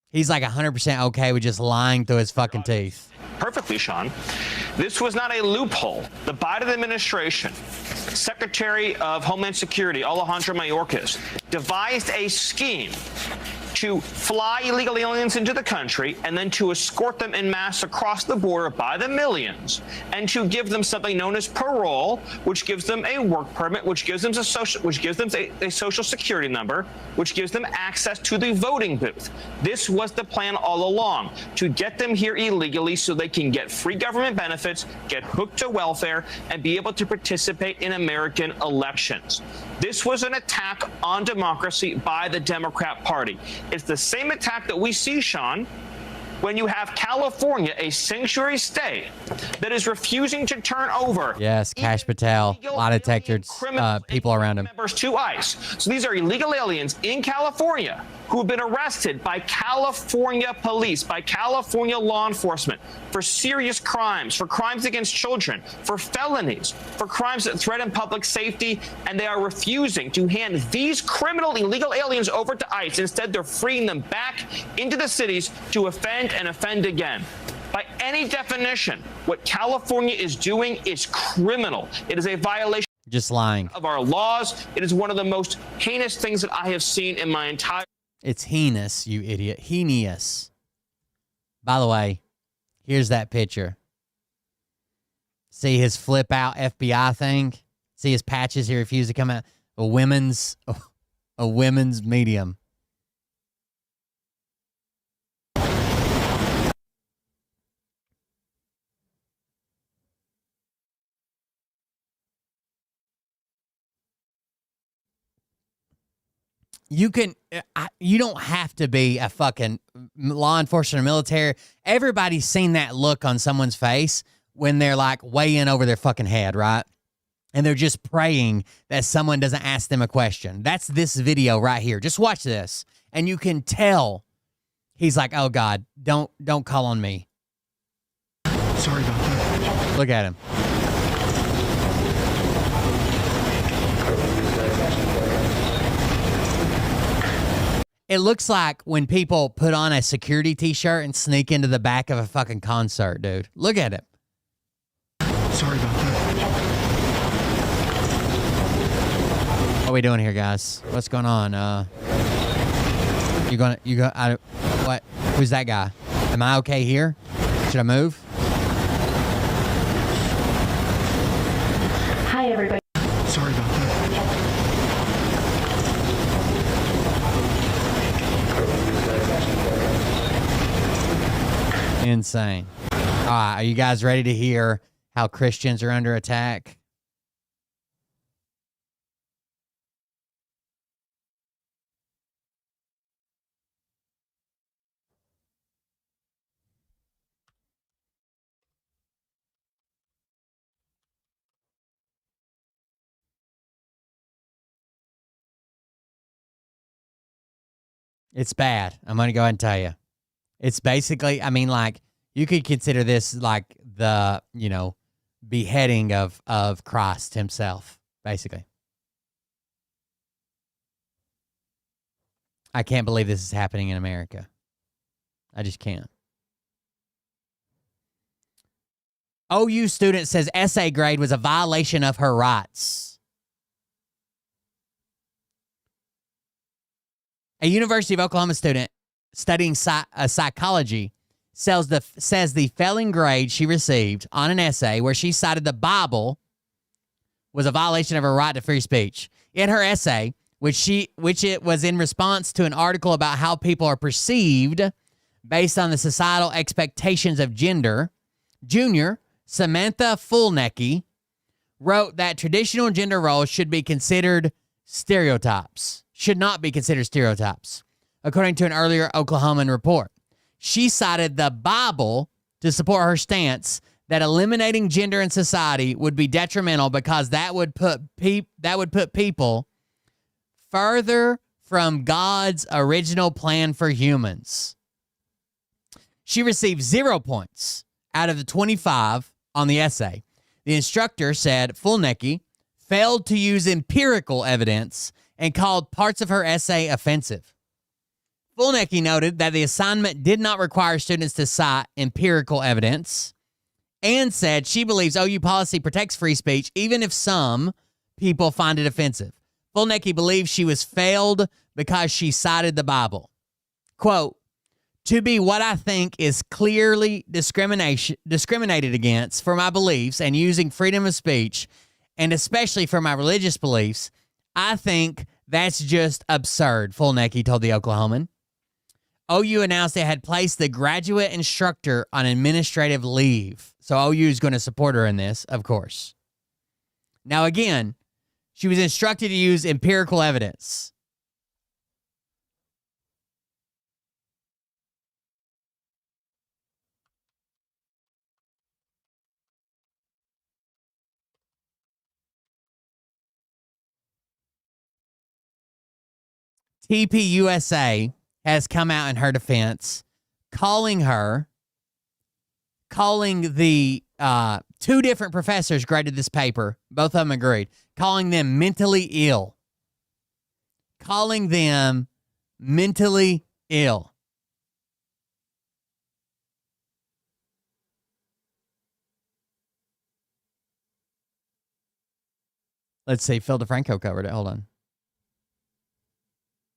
He's like 100% okay with just lying through his fucking teeth. Perfectly, Sean. This was not a loophole. The Biden administration, Secretary of Homeland Security, Alejandro Mayorkas, devised a scheme to fly illegal aliens into the country and then to escort them en masse across the border by the millions and to give them something known as parole, which gives them a work permit, which gives them a social security number, which gives them access to the voting booth. This was the plan all along, to get them here illegally so they can get free government benefits, get hooked to welfare, and be able to participate in American elections. This was an attack on democracy by the Democrat Party. It's the same attack that we see, Sean, when you have California, a sanctuary state, that is refusing to turn over. Yes, Kash Patel, a lot of textured people around him. Members to ICE. So these are illegal aliens in California who have been arrested by California police, by California law enforcement for serious crimes, for crimes against children, for felonies, for crimes that threaten public safety, and they are refusing to hand these criminal illegal aliens over to ICE. Instead, they're freeing them back into the cities to offend and offend again. By any definition, what California is doing is criminal. It is a violation just lying of our laws. It is one of the most heinous things that I have seen in my entire... It's heinous, you idiot. Heinous. By the way, here's that picture. See his flip out FBI thing? See his patches he refused to come out? A women's medium. You don't have to be a fucking law enforcement or military. Everybody's seen that look on someone's face when they're like way in over their fucking head, right? And they're just praying that someone doesn't ask them a question. That's this video right here. Just watch this. And you can tell he's like, oh God, don't call on me. Sorry about that. Look at him. It looks like when people put on a security t-shirt and sneak into the back of a fucking concert, dude. Look at him. Sorry about that. What are we doing here, guys? What's going on? What? Who's that guy? Am I okay here? Should I move? Hi, everybody. Sorry about that. Insane. All right, are you guys ready to hear how Christians are under attack? It's bad. I'm going to go ahead and tell you. It's basically, I mean, like, you could consider this like the, beheading of Christ himself, basically. I can't believe this is happening in America. I just can't. OU student says essay grade was a violation of her rights. A University of Oklahoma student studying psychology says the failing grade she received on an essay where she cited the Bible was a violation of her right to free speech. In her essay, which it was in response to an article about how people are perceived based on the societal expectations of gender, Junior Samantha Fulnecki wrote that traditional gender roles should not be considered stereotypes. according to an earlier Oklahoman report. She cited the Bible to support her stance that eliminating gender in society would be detrimental because that would put people further from God's original plan for humans. She received 0 points out of the 25 on the essay. The instructor said Fulnecki failed to use empirical evidence and called parts of her essay offensive. Fulnecki noted that the assignment did not require students to cite empirical evidence and said she believes OU policy protects free speech even if some people find it offensive. Fulnecki believes she was failed because she cited the Bible. Quote, to be what I think is clearly discriminated against for my beliefs and using freedom of speech, and especially for my religious beliefs, I think that's just absurd, Fulnecki told the Oklahoman. OU announced it had placed the graduate instructor on administrative leave. So OU is going to support her in this, of course. Now, again, she was instructed to use empirical evidence. TPUSA has come out in her defense, calling the two different professors graded this paper, both of them agreed, calling them mentally ill. Calling them mentally ill. Let's see, Phil DeFranco covered it. Hold on.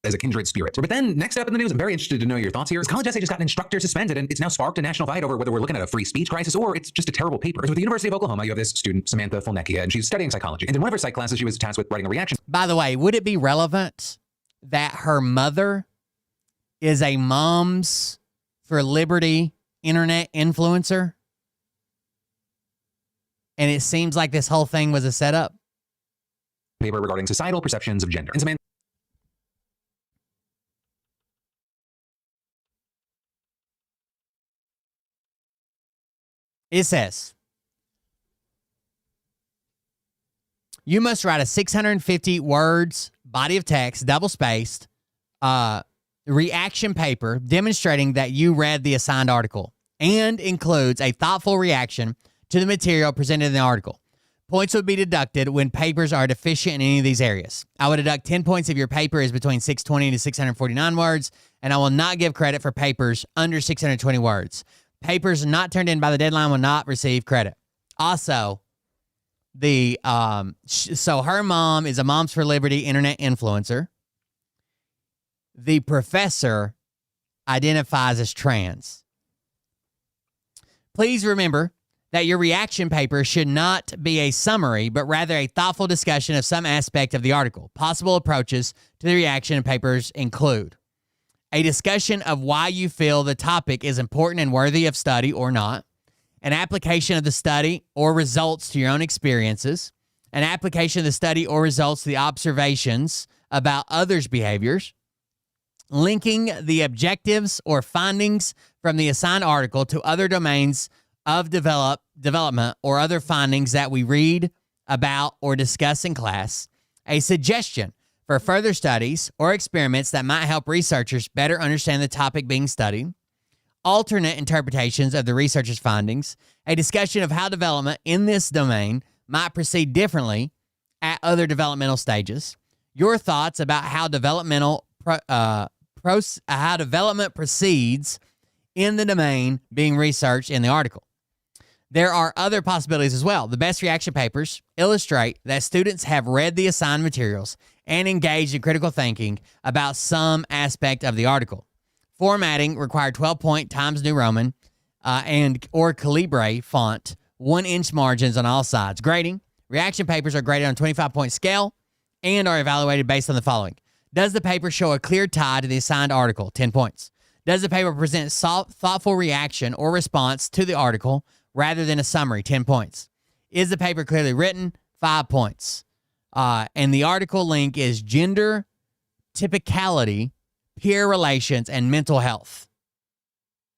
As a kindred spirit. But then, next up in the news, I'm very interested to know your thoughts here. College essay just got an instructor suspended, and it's now sparked a national fight over whether we're looking at a free speech crisis or it's just a terrible paper. With the University of Oklahoma, you have this student, Samantha Fulnecki, and she's studying psychology. And in one of her psych classes, she was tasked with writing a reaction. By the way, would it be relevant that her mother is a Moms for Liberty internet influencer? And it seems like this whole thing was a setup. Paper regarding societal perceptions of gender. And Samantha It says, you must write a 650 words body of text, double-spaced, reaction paper demonstrating that you read the assigned article and includes a thoughtful reaction to the material presented in the article. Points would be deducted when papers are deficient in any of these areas. I would deduct 10 points if your paper is between 620 to 649 words, and I will not give credit for papers under 620 words. Papers not turned in by the deadline will not receive credit. Also, so her mom is a Moms for Liberty internet influencer. The professor identifies as trans. Please remember that your reaction paper should not be a summary, but rather a thoughtful discussion of some aspect of the article. Possible approaches to the reaction papers include a discussion of why you feel the topic is important and worthy of study or not, an application of the study or results to your own experiences, an application of the study or results to the observations about others' behaviors, linking the objectives or findings from the assigned article to other domains of development or other findings that we read about or discuss in class, a suggestion for further studies or experiments that might help researchers better understand the topic being studied, alternate interpretations of the researcher's findings, a discussion of how development in this domain might proceed differently at other developmental stages, your thoughts about how development proceeds in the domain being researched in the article. There are other possibilities as well. The best reaction papers illustrate that students have read the assigned materials and engaged in critical thinking about some aspect of the article. Formatting required 12-point Times New Roman or Calibri font, 1-inch margins on all sides. Grading. Reaction papers are graded on a 25-point scale and are evaluated based on the following. Does the paper show a clear tie to the assigned article? 10 points. Does the paper present thoughtful reaction or response to the article rather than a summary? 10 points. Is the paper clearly written? 5 points. And the article link is Gender Typicality, peer relations, and mental health.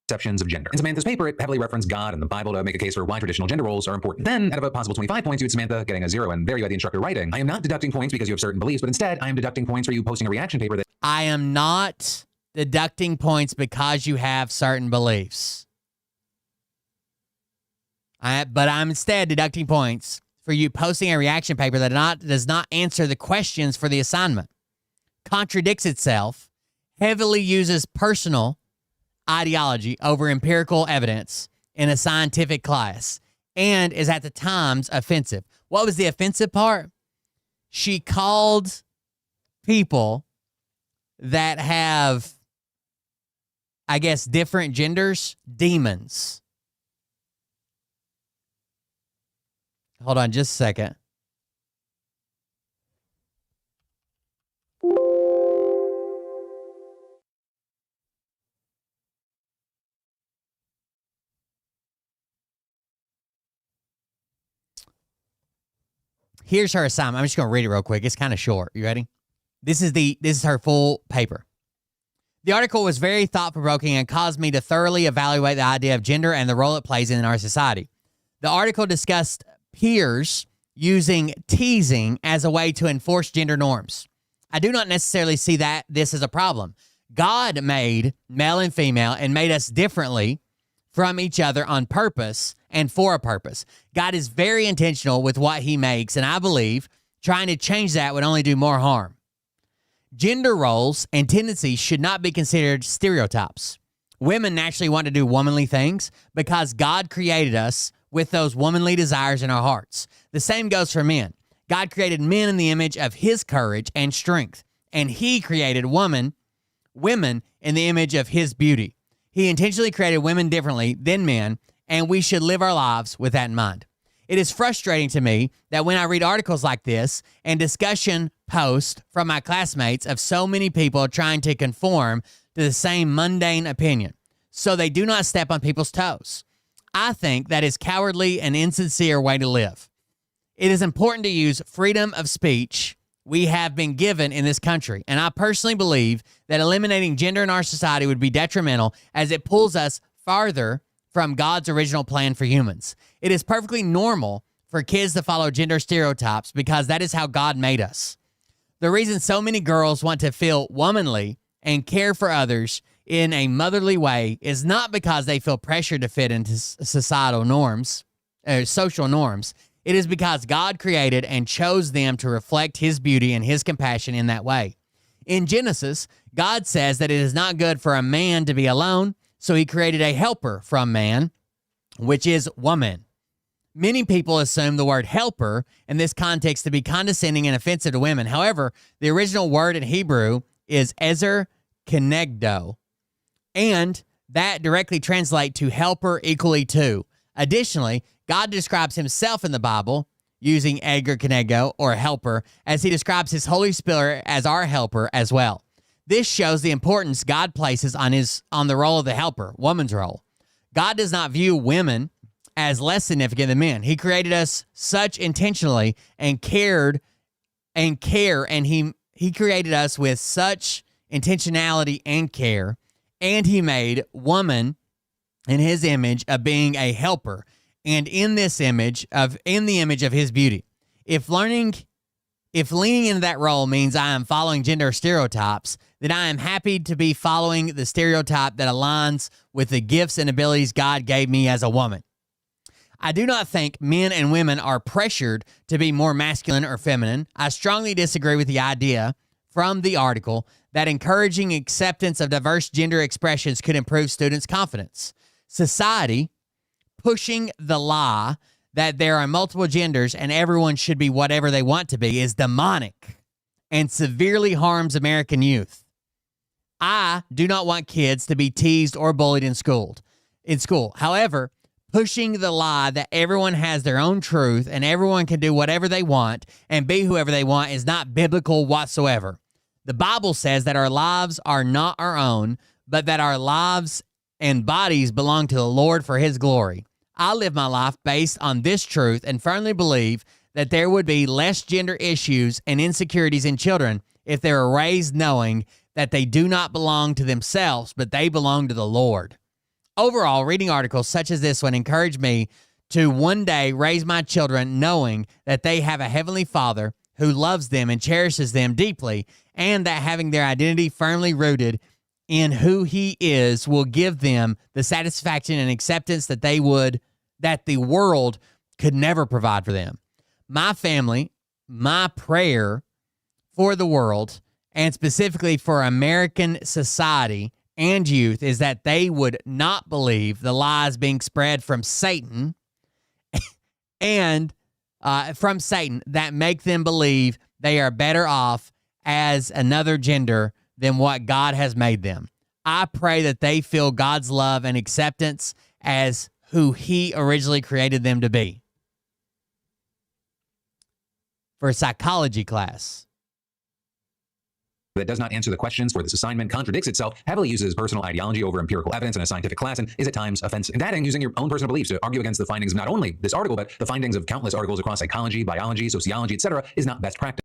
Conceptions of gender. In Samantha's paper, it heavily referenced God and the Bible to make a case for why traditional gender roles are important. Then, out of a possible 25 points, you had Samantha getting a 0, and there you had the instructor writing, I am not deducting points because you have certain beliefs, but instead, I am deducting points for you posting a reaction paper that I am not deducting points because you have certain beliefs. But I'm instead deducting points for you posting a reaction paper that does not answer the questions for the assignment, contradicts itself, heavily uses personal ideology over empirical evidence in a scientific class, and is at the times offensive. What was the offensive part? She called people that have, I guess, different genders demons. Hold on just a second. Here's her assignment. I'm just going to read it real quick. It's kind of short. You ready? This is her full paper. The article was very thought-provoking and caused me to thoroughly evaluate the idea of gender and the role it plays in our society. The article discussed peers using teasing as a way to enforce gender norms. I do not necessarily see this as a problem. God made male and female and made us differently from each other on purpose and for a purpose. God is very intentional with what he makes, and I believe trying to change that would only do more harm. Gender roles and tendencies should not be considered stereotypes. Women naturally want to do womanly things because God created us with those womanly desires in our hearts. The same goes for men. God created men in the image of his courage and strength, and he created women in the image of his beauty. He intentionally created women differently than men, and we should live our lives with that in mind. It is frustrating to me that when I read articles like this and discussion posts from my classmates of so many people trying to conform to the same mundane opinion, so they do not step on people's toes. I think that is cowardly and insincere way to live. It is important to use freedom of speech we have been given in this country, and I personally believe that eliminating gender in our society would be detrimental as it pulls us farther from God's original plan for humans. It is perfectly normal for kids to follow gender stereotypes because that is how God made us. The reason so many girls want to feel womanly and care for others in a motherly way is not because they feel pressured to fit into societal norms, social norms. It is because God created and chose them to reflect his beauty and his compassion in that way. In Genesis, God says that it is not good for a man to be alone, so he created a helper from man, which is woman. Many people assume the word helper in this context to be condescending and offensive to women. However, the original word in Hebrew is ezer kenegdo, and that directly translates to helper equally to. Additionally, God describes himself in the Bible using ezer kenegdo, or helper, as he describes his Holy Spirit as our helper as well. This shows the importance God places on the role of the helper, woman's role. God does not view women as less significant than men. He created us such intentionally and he created us with such intentionality and care, and he made woman in his image of being a helper, and in the image of his beauty. If leaning into that role means I am following gender stereotypes, then I am happy to be following the stereotype that aligns with the gifts and abilities God gave me as a woman. I do not think men and women are pressured to be more masculine or feminine. I strongly disagree with the idea from the article that encouraging acceptance of diverse gender expressions could improve students' confidence. Society pushing the lie that there are multiple genders and everyone should be whatever they want to be is demonic and severely harms American youth. I do not want kids to be teased or bullied in school. However, pushing the lie that everyone has their own truth and everyone can do whatever they want and be whoever they want is not biblical whatsoever. The Bible says that our lives are not our own, but that our lives and bodies belong to the Lord for his glory. I live my life based on this truth and firmly believe that there would be less gender issues and insecurities in children if they were raised knowing that they do not belong to themselves, but they belong to the Lord. Overall, reading articles such as this one encouraged me to one day raise my children knowing that they have a heavenly Father who loves them and cherishes them deeply, and that having their identity firmly rooted in who he is will give them the satisfaction and acceptance that the world could never provide for them. My family, my prayer for the world, and specifically for American society and youth, is that they would not believe the lies being spread from Satan and from Satan that make them believe they are better off as another gender than what God has made them. I pray that they feel God's love and acceptance as who he originally created them to be. For a psychology class. That does not answer the questions for this assignment, contradicts itself, heavily uses personal ideology over empirical evidence in a scientific class, and is at times offensive. And adding using your own personal beliefs to argue against the findings of not only this article, but the findings of countless articles across psychology, biology, sociology, etc., is not best practice.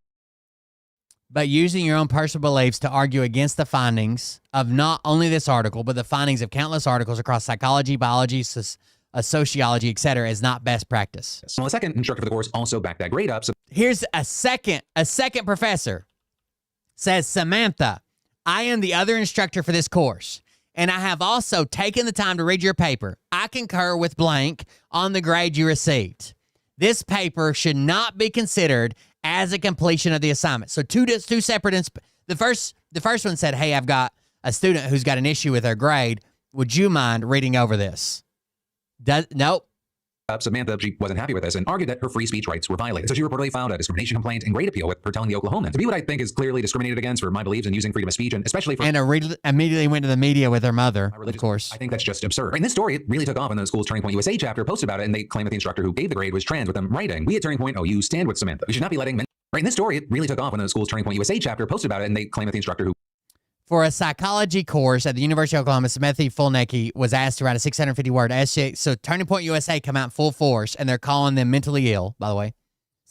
But using your own personal beliefs to argue against the findings of not only this article, but the findings of countless articles across psychology, biology, sociology, etc., is not best practice. Well, the second instructor for the course also backed that grade up. So here's a second professor. Says, Samantha, I am the other instructor for this course, and I have also taken the time to read your paper. I concur with blank on the grade you received. This paper should not be considered as a completion of the assignment. So two separate, the first one said, hey, I've got a student who's got an issue with their grade. Would you mind reading over this? Nope. Samantha, she wasn't happy with this and argued that her free speech rights were violated. So she reportedly filed a discrimination complaint and grade appeal with her telling the Oklahoman to be what I think is clearly discriminated against for my beliefs and using freedom of speech, and especially for... And immediately went to the media with her mother, of course. I think that's just absurd. In this story, it really took off when the school's Turning Point USA chapter posted about it, and they claimed that the instructor who gave the grade was trans, with them writing, we at Turning Point OU stand with Samantha. We should not be letting men... Right, in this story, it really took off when the school's Turning Point USA chapter posted about it, and they claimed that the instructor who... For a psychology course at the University of Oklahoma, Samantha Fulnecki was asked to write a 650-word essay. So Turning Point USA come out in full force, and they're calling them mentally ill, by the way.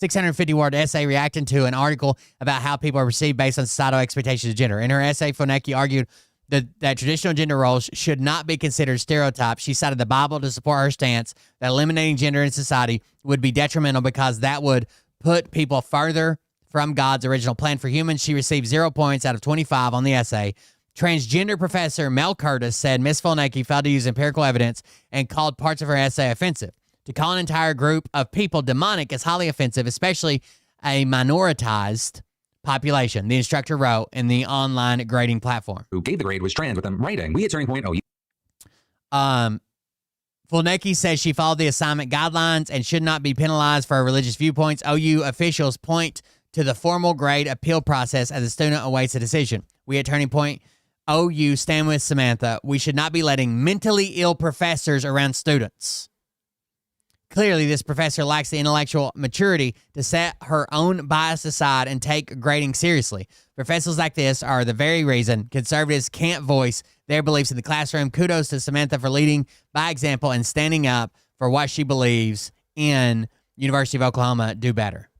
650-word essay reacting to an article about how people are perceived based on societal expectations of gender. In her essay, Fulnecki argued that traditional gender roles should not be considered stereotypes. She cited the Bible to support her stance that eliminating gender in society would be detrimental because that would put people further from God's original plan for humans. She received 0 points out of 25 on the essay. Transgender professor Mel Curtis said Ms. Fulnecki failed to use empirical evidence and called parts of her essay offensive. To call an entire group of people demonic is highly offensive, especially a minoritized population, the instructor wrote in the online grading platform. Who gave the grade was trans, with them writing, we at Turning Point OU. Fulnecki says she followed the assignment guidelines and should not be penalized for her religious viewpoints. OU officials point to the formal grade appeal process as the student awaits a decision. We at Turning Point OU stand with Samantha. We should not be letting mentally ill professors around students. Clearly, this professor lacks the intellectual maturity to set her own bias aside and take grading seriously. Professors like this are the very reason conservatives can't voice their beliefs in the classroom. Kudos to Samantha for leading by example and standing up for what she believes in. University of Oklahoma, do better.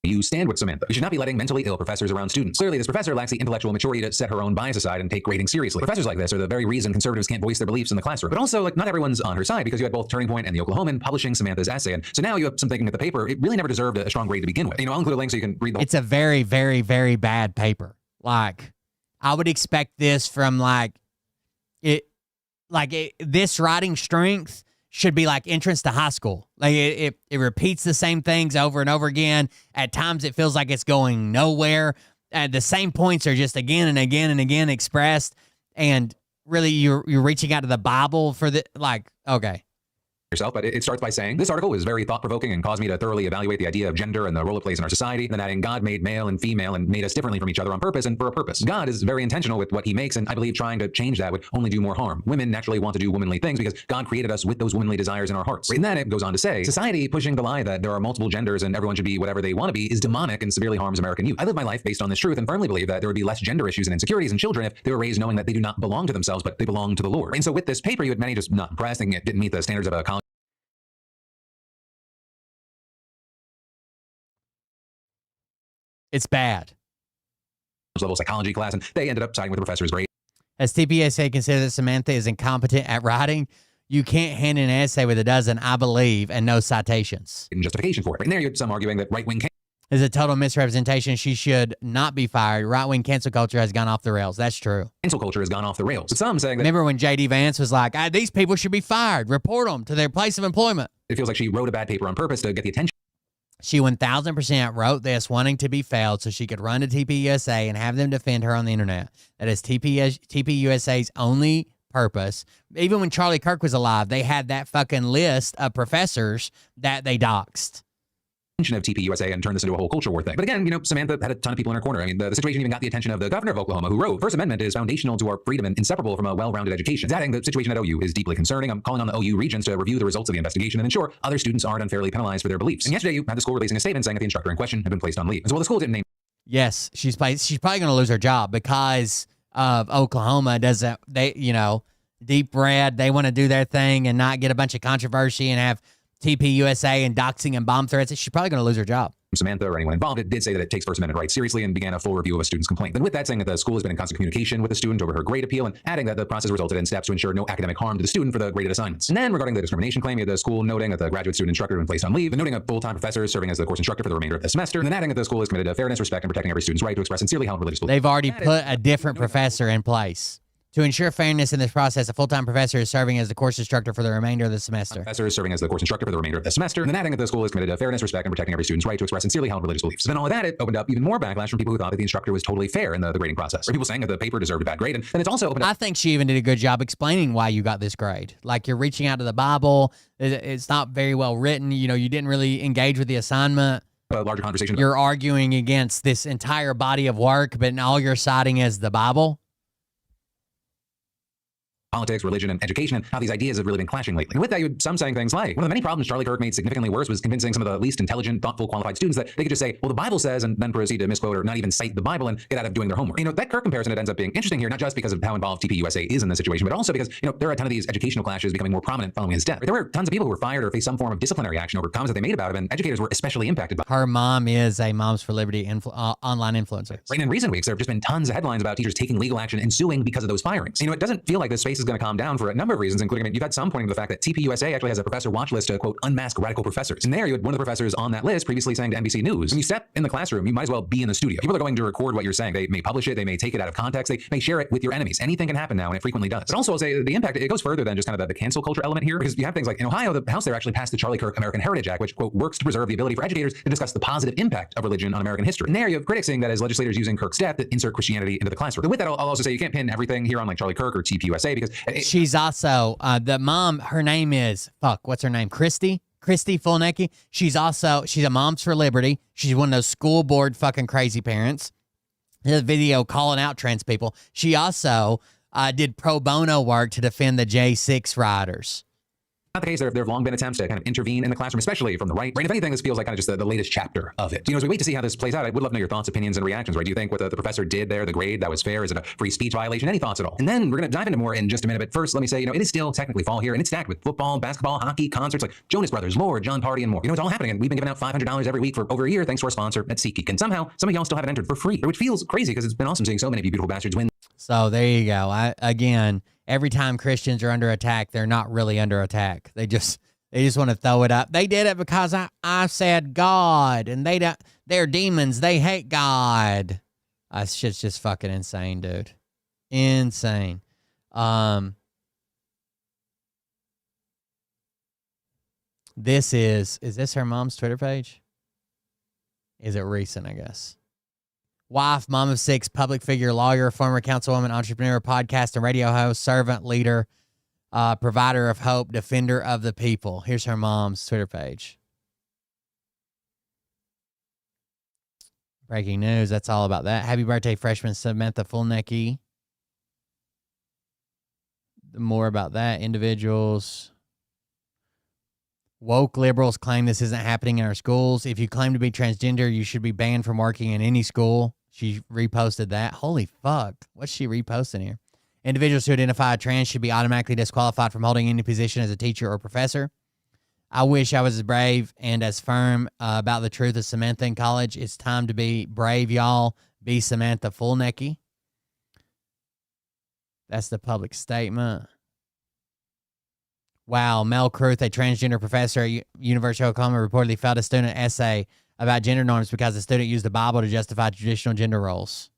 You stand with Samantha. We should not be letting mentally ill professors around students. Clearly, this professor lacks the intellectual maturity to set her own bias aside and take grading seriously. Professors like this are the very reason conservatives can't voice their beliefs in the classroom. But also, not everyone's on her side, because you had both Turning Point and the Oklahoman publishing Samantha's essay. And so now you have some thinking that the paper, it really never deserved a strong grade to begin with. I'll include a link so you can read the whole... It's a very, very, very bad paper. Like, I would expect this from this writing strength should be like entrance to high school. Like it repeats the same things over and over again. At times it feels like it's going nowhere. The same points are just again and again and again expressed. And really you're reaching out to the Bible for okay. Yourself, but it starts by saying, this article was very thought-provoking and caused me to thoroughly evaluate the idea of gender and the role it plays in our society, and then adding God made male and female and made us differently from each other on purpose and for a purpose. God is very intentional with what he makes, and I believe trying to change that would only do more harm. Women naturally want to do womanly things because God created us with those womanly desires in our hearts. And then it goes on to say, society pushing the lie that there are multiple genders and everyone should be whatever they want to be is demonic and severely harms American youth. I live my life based on this truth and firmly believe that there would be less gender issues and insecurities in children if they were raised knowing that they do not belong to themselves, but they belong to the Lord. And so with this paper, you had many just not impressed, thinking it didn't meet the standards of a college. It's bad. level psychology class, and they ended up siding with the professor's grade. As TPSA considers that Samantha is incompetent at writing, you can't hand in an essay with a dozen "I believe" and no citations. In justification for it. And there you had some arguing that right-wing is a total misrepresentation. She should not be fired. Right-wing cancel culture has gone off the rails. That's true. cancel culture has gone off the rails. With some saying that Remember when J.D. Vance was like, these people should be fired. Report them to their place of employment. it feels like she wrote a bad paper on purpose to get the attention. She 1,000% wrote this wanting to be failed so she could run to TPUSA and have them defend her on the internet. That is TPUSA's only purpose. Even when Charlie Kirk was alive, they had that fucking list of professors that they doxed. Of TPUSA and turn this into a whole culture war thing. But again, Samantha had a ton of people in her corner. I mean, the situation even got the attention of the governor of Oklahoma, who wrote, First Amendment is foundational to our freedom and inseparable from a well-rounded education. He's adding, the situation at OU is deeply concerning. I'm calling on the OU regents to review the results of the investigation and ensure other students aren't unfairly penalized for their beliefs. And yesterday, you had the school releasing a statement saying that the instructor in question had been placed on leave. As well, the school didn't name. Yes, she's probably going to lose her job because of Oklahoma doesn't, deep red, they want to do their thing and not get a bunch of controversy and have TPUSA and doxing and bomb threats. She's probably going to lose her job. Samantha or anyone involved, it did say that it takes First Amendment rights seriously and began a full review of a student's complaint. Then with that, saying that the school has been in constant communication with the student over her grade appeal and adding that the process resulted in steps to ensure no academic harm to the student for the graded assignments. And then regarding the discrimination claim, you had the school noting that the graduate student instructor had been placed on leave, and noting a full-time professor serving as the course instructor for the remainder of the semester, and then adding that the school is committed to fairness, respect, and protecting every student's right to express sincerely held religious beliefs. They've already put a different professor in place. To ensure fairness in this process, a full-time professor is serving as the course instructor for the remainder of the semester. Professor is serving as the course instructor for the remainder of the semester, and then adding that the school is committed to fairness, respect, and protecting every student's right to express sincerely held religious beliefs. So then all of that, it opened up even more backlash from people who thought that the instructor was totally fair in the grading process. Or people saying that the paper deserved a bad grade, and then it's also opened up. I think she even did a good job explaining why you got this grade. Like, you're reaching out to the Bible. It's not very well written. You didn't really engage with the assignment. A larger conversation. You're arguing against this entire body of work, but all you're citing is the Bible. Politics, religion, and education, and how these ideas have really been clashing lately. And with that, you had some saying things like, one of the many problems Charlie Kirk made significantly worse was convincing some of the least intelligent, thoughtful, qualified students that they could just say, well, the Bible says, and then proceed to misquote or not even cite the Bible and get out of doing their homework. That Kirk comparison, it ends up being interesting here, not just because of how involved TPUSA is in this situation, but also because, there are a ton of these educational clashes becoming more prominent following his death. There were tons of people who were fired or faced some form of disciplinary action over comments that they made about him, and educators were especially impacted by. Her mom is a Moms for Liberty online influencer. Right, and in recent weeks, there have just been tons of headlines about teachers taking legal action and suing because of those firings. It doesn't feel like this space is going to calm down for a number of reasons, including, you've had some pointing to the fact that TPUSA actually has a professor watch list to, quote, unmask radical professors. And there you had one of the professors on that list previously saying to NBC News, when you step in the classroom, you might as well be in the studio. People are going to record what you're saying. They may publish it, they may take it out of context, they may share it with your enemies. Anything can happen now, and it frequently does. But also, I'll say the impact, it goes further than just kind of the cancel culture element here, because you have things like in Ohio, the House there actually passed the Charlie Kirk American Heritage Act, which, quote, works to preserve the ability for educators to discuss the positive impact of religion on American history. And there you have critics saying that as legislators using Kirk's death to insert Christianity into the classroom. But with that, I'll also say you can't pin everything here on like Charlie Kirk or TPUSA because she's also the mom. Her name is what's her name? Christy Fulnecki. She's a Moms for Liberty. She's one of those school board fucking crazy parents. The video calling out trans people. She also did pro bono work to defend the J6 riders. Not the case. There have long been attempts to kind of intervene in the classroom, especially from the right. Right? If anything, this feels like kind of just the latest chapter of it. As we wait to see how this plays out, I would love to know your thoughts, opinions, and reactions. Right? Do you think what the professor did there, the grade, that was fair? Is it a free speech violation? Any thoughts at all? And then we're going to dive into more in just a minute. But first, let me say, it is still technically fall here, and it's stacked with football, basketball, hockey, concerts like Jonas Brothers, Lorde, John Party, and more. It's all happening, and we've been giving out $500 every week for over a year thanks to our sponsor at SeatGeek. And somehow, some of y'all still haven't entered for free, which feels crazy because it's been awesome seeing so many beautiful bastards win. So there you go. Again, every time Christians are under attack, they're not really under attack. They just want to throw it up. They did it because I said God, and they're demons. They hate God. That shit's just fucking insane, dude. Insane. This is this her mom's Twitter page? Is it recent, I guess? Wife, mom of 6, public figure, lawyer, former councilwoman, entrepreneur, podcast and radio host, servant leader, provider of hope, defender of the people. Here's her mom's Twitter page. Breaking news. That's all about that. Happy birthday, freshman Samantha Fulnecki. More about that. Individuals. Woke liberals claim this isn't happening in our schools. If you claim to be transgender, you should be banned from working in any school. She reposted that. Holy fuck. What's she reposting here? Individuals who identify as trans should be automatically disqualified from holding any position as a teacher or professor. I wish I was as brave and as firm about the truth as Samantha in college. It's time to be brave, y'all. B. Samantha Fulnecki. That's the public statement. Wow, Mel Kruth, a transgender professor at University of Oklahoma, reportedly failed a student essay about gender norms because the student used the Bible to justify traditional gender roles.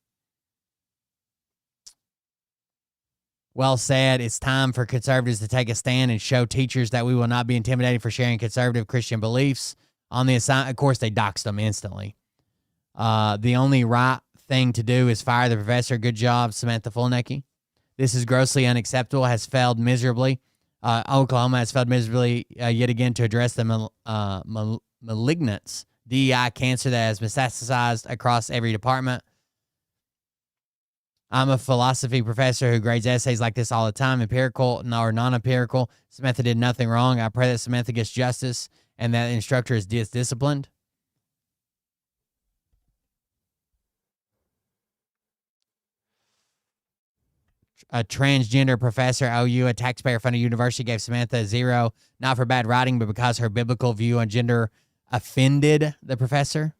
Well said. It's time for conservatives to take a stand and show teachers that we will not be intimidated for sharing conservative Christian beliefs on the assignment. Of course, they doxed them instantly. The only right thing to do is fire the professor. Good job, Samantha Fulnecki. This is grossly unacceptable, has failed miserably. Oklahoma has failed miserably yet again to address the malignant DEI cancer that has metastasized across every department. I'm a philosophy professor who grades essays like this all the time, empirical or non-empirical. Samantha did nothing wrong. I pray that Samantha gets justice and that the instructor is disciplined. A transgender professor at OU, a taxpayer-funded university, gave Samantha a 0, not for bad writing, but because her biblical view on gender offended the professor.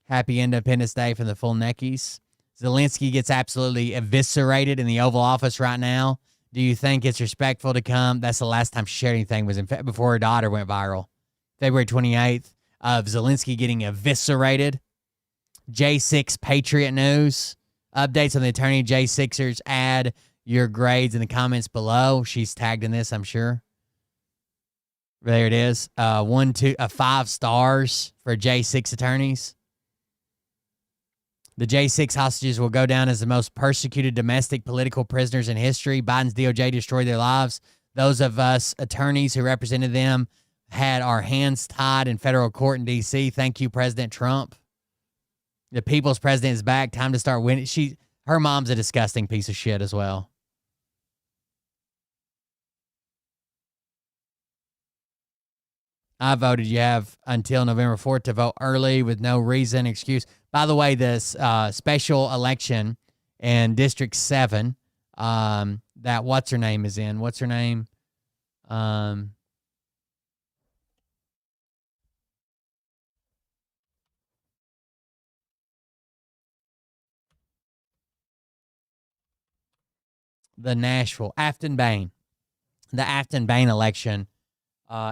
Happy Independence Day from the Fulneckis. Zelensky gets absolutely eviscerated in the Oval Office right now. Do you think it's respectful to come? That's the last time she shared anything was before her daughter went viral. February 28th of Zelensky getting eviscerated. J6 Patriot News. Updates on the attorney J6ers. Add your grades in the comments below. She's tagged in this, I'm sure. There it is. 5 stars for J6 attorneys. The J6 hostages will go down as the most persecuted domestic political prisoners in history. Biden's DOJ destroyed their lives. Those of us attorneys who represented them had our hands tied in federal court in D.C. Thank you, President Trump. The people's president is back. Time to start winning. Her mom's a disgusting piece of shit as well. I voted. You have until November 4th to vote early with no reason, excuse. By the way, this special election in District 7, that what's-her-name is in. What's her name? The Nashville, Afton Bain. The Afton Bain election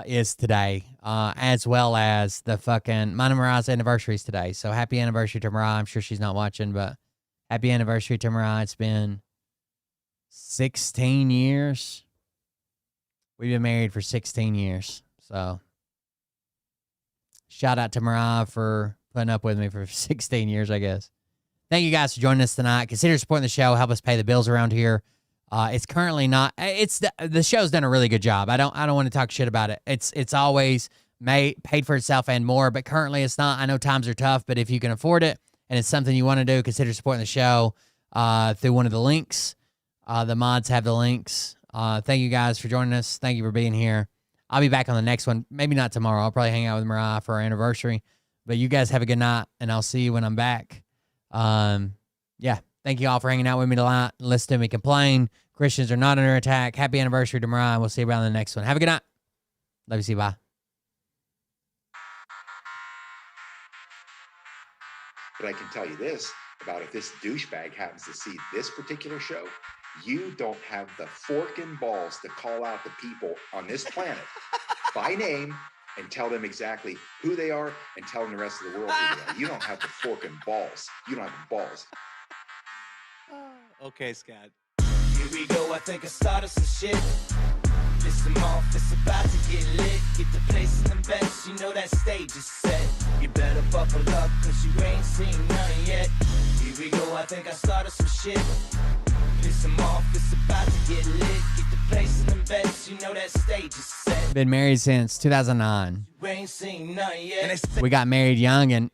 is today, as well as the fucking Mina Mariah's anniversary is today. So happy anniversary to Mariah. I'm sure she's not watching, but happy anniversary to Mariah. It's been 16 years. We've been married for 16 years. So shout out to Mariah for putting up with me for 16 years, I guess. Thank you guys for joining us tonight. Consider supporting the show. Help us pay the bills around here. It's currently not. It's the show's done a really good job. I don't want to talk shit about it. It's always paid for itself and more. But currently, it's not. I know times are tough, but if you can afford it and it's something you want to do, consider supporting the show through one of the links. The mods have the links. Thank you guys for joining us. Thank you for being here. I'll be back on the next one. Maybe not tomorrow. I'll probably hang out with Mariah for our anniversary. But you guys have a good night, and I'll see you when I'm back. Yeah. Thank you all for hanging out with me tonight. Listen to me complain. Christians are not under attack. Happy anniversary to Mariah. We'll see you around the next one. Have a good night. Love you. See you. Bye. But I can tell you this about if this douchebag happens to see this particular show, you don't have the fork and balls to call out the people on this planet by name and tell them exactly who they are and tell them the rest of the world who they are. You don't have the fork and balls. You don't have the balls. Okay, Scott. Here we go, I think I started some shit. Listen off, it's about to get lit. Get the place in the best, you know that stage is set. You better buckle up, cause you ain't seen none yet. Here we go, I think I started some shit. Listen off, it's about to get lit. Get the place in the best, you know that stage is set. Been married since 2009. You ain't seen none yet. We got married young, and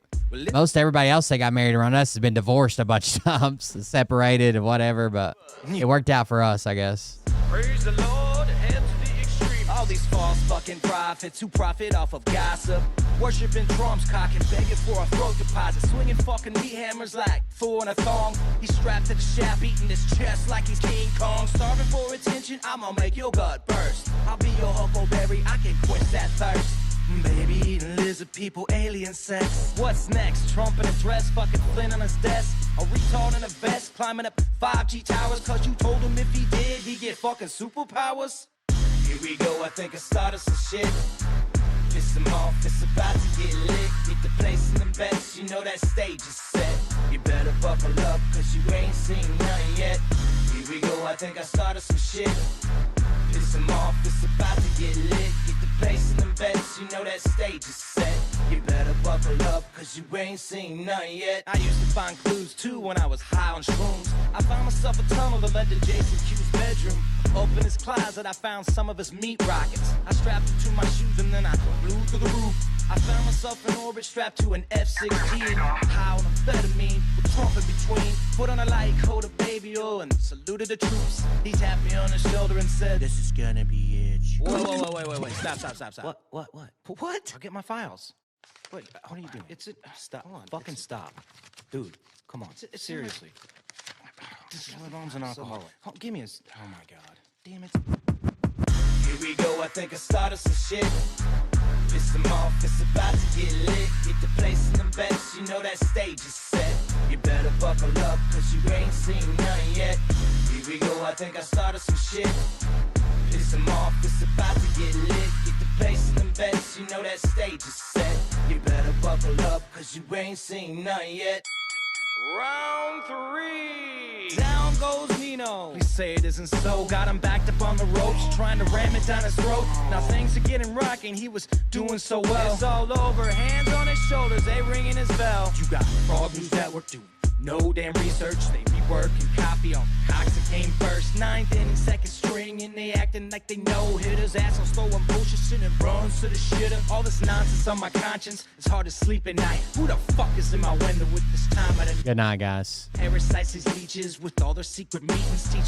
most everybody else that got married around us has been divorced a bunch of times, separated and whatever, but it worked out for us, I guess. Praise the Lord, head to the extreme. All these false fucking prophets who profit off of gossip. Worshipping drums, cocking, begging for a throat deposit. Swinging fucking meat hammers like four in a thong. He's strapped to the shaft, eating his chest like he's King Kong. Starving for attention, I'ma make your gut burst. I'll be your huckleberry, I can quench that thirst. Baby eating lizard people, alien sex. What's next? Trump in a dress, fucking Flynn on his desk. A retard in a vest, climbing up 5G towers. Cause you told him if he did, he'd get fucking superpowers. Here we go, I think I started some shit. Piss him off, it's about to get lit. Get the place in the bets, you know that stage is set. You better buckle up, cause you ain't seen none yet. Here we go, I think I started some shit. Piss him off, it's about to get lit. Get the place in the bets, you know that stage is set. You better buckle up, cause you ain't seen none yet. I used to find clues too when I was high on shrooms. I found myself a tunnel that led to Jason Q's bedroom. Open his closet, I found some of his meat rockets. I strapped them to my shoes and then I flew through the roof. I found myself in orbit strapped to an F-16. High on amphetamine with Trump in between. Put on a light coat of baby oil and saluted the troops. He tapped me on the shoulder and said, "This is gonna be it." Whoa, wait. Stop. What? What? I'll get my files. Wait, what are you doing? It's a... Stop. Hold on. Fucking stop. Dude, come on. Seriously. This mom's an alcoholic. Oh, give me a... Oh, my God. Damn it. Here we go. I think I started some shit. Piss him off. It's about to get lit. Get the place in the bets. You know that stage is set. You better buckle up, cause you ain't seen none yet. Here we go. I think I started some shit. Piss him off. It's about to get lit. Get the place in the bets. You know that stage is set. You better buckle up, cause you ain't seen none yet. Round 3. Down goes Nino. Please say it isn't so. Got him backed up on the ropes, trying to ram it down his throat. Now things are getting rocking. He was doing so well. It's all over. Hands on his shoulders. They ringing his bell. You got Frog News Network doing no damn research. They rework and copy on Cox that came first. 9th inning, second string, and they acting like they know hitters. Assholes throwing bullshit, sending runs to the shitter. All this nonsense on my conscience. It's hard to sleep at night. Who the fuck is in my window with this time of the Good night, guys. parasites, these leeches with all their secret meetings. Teach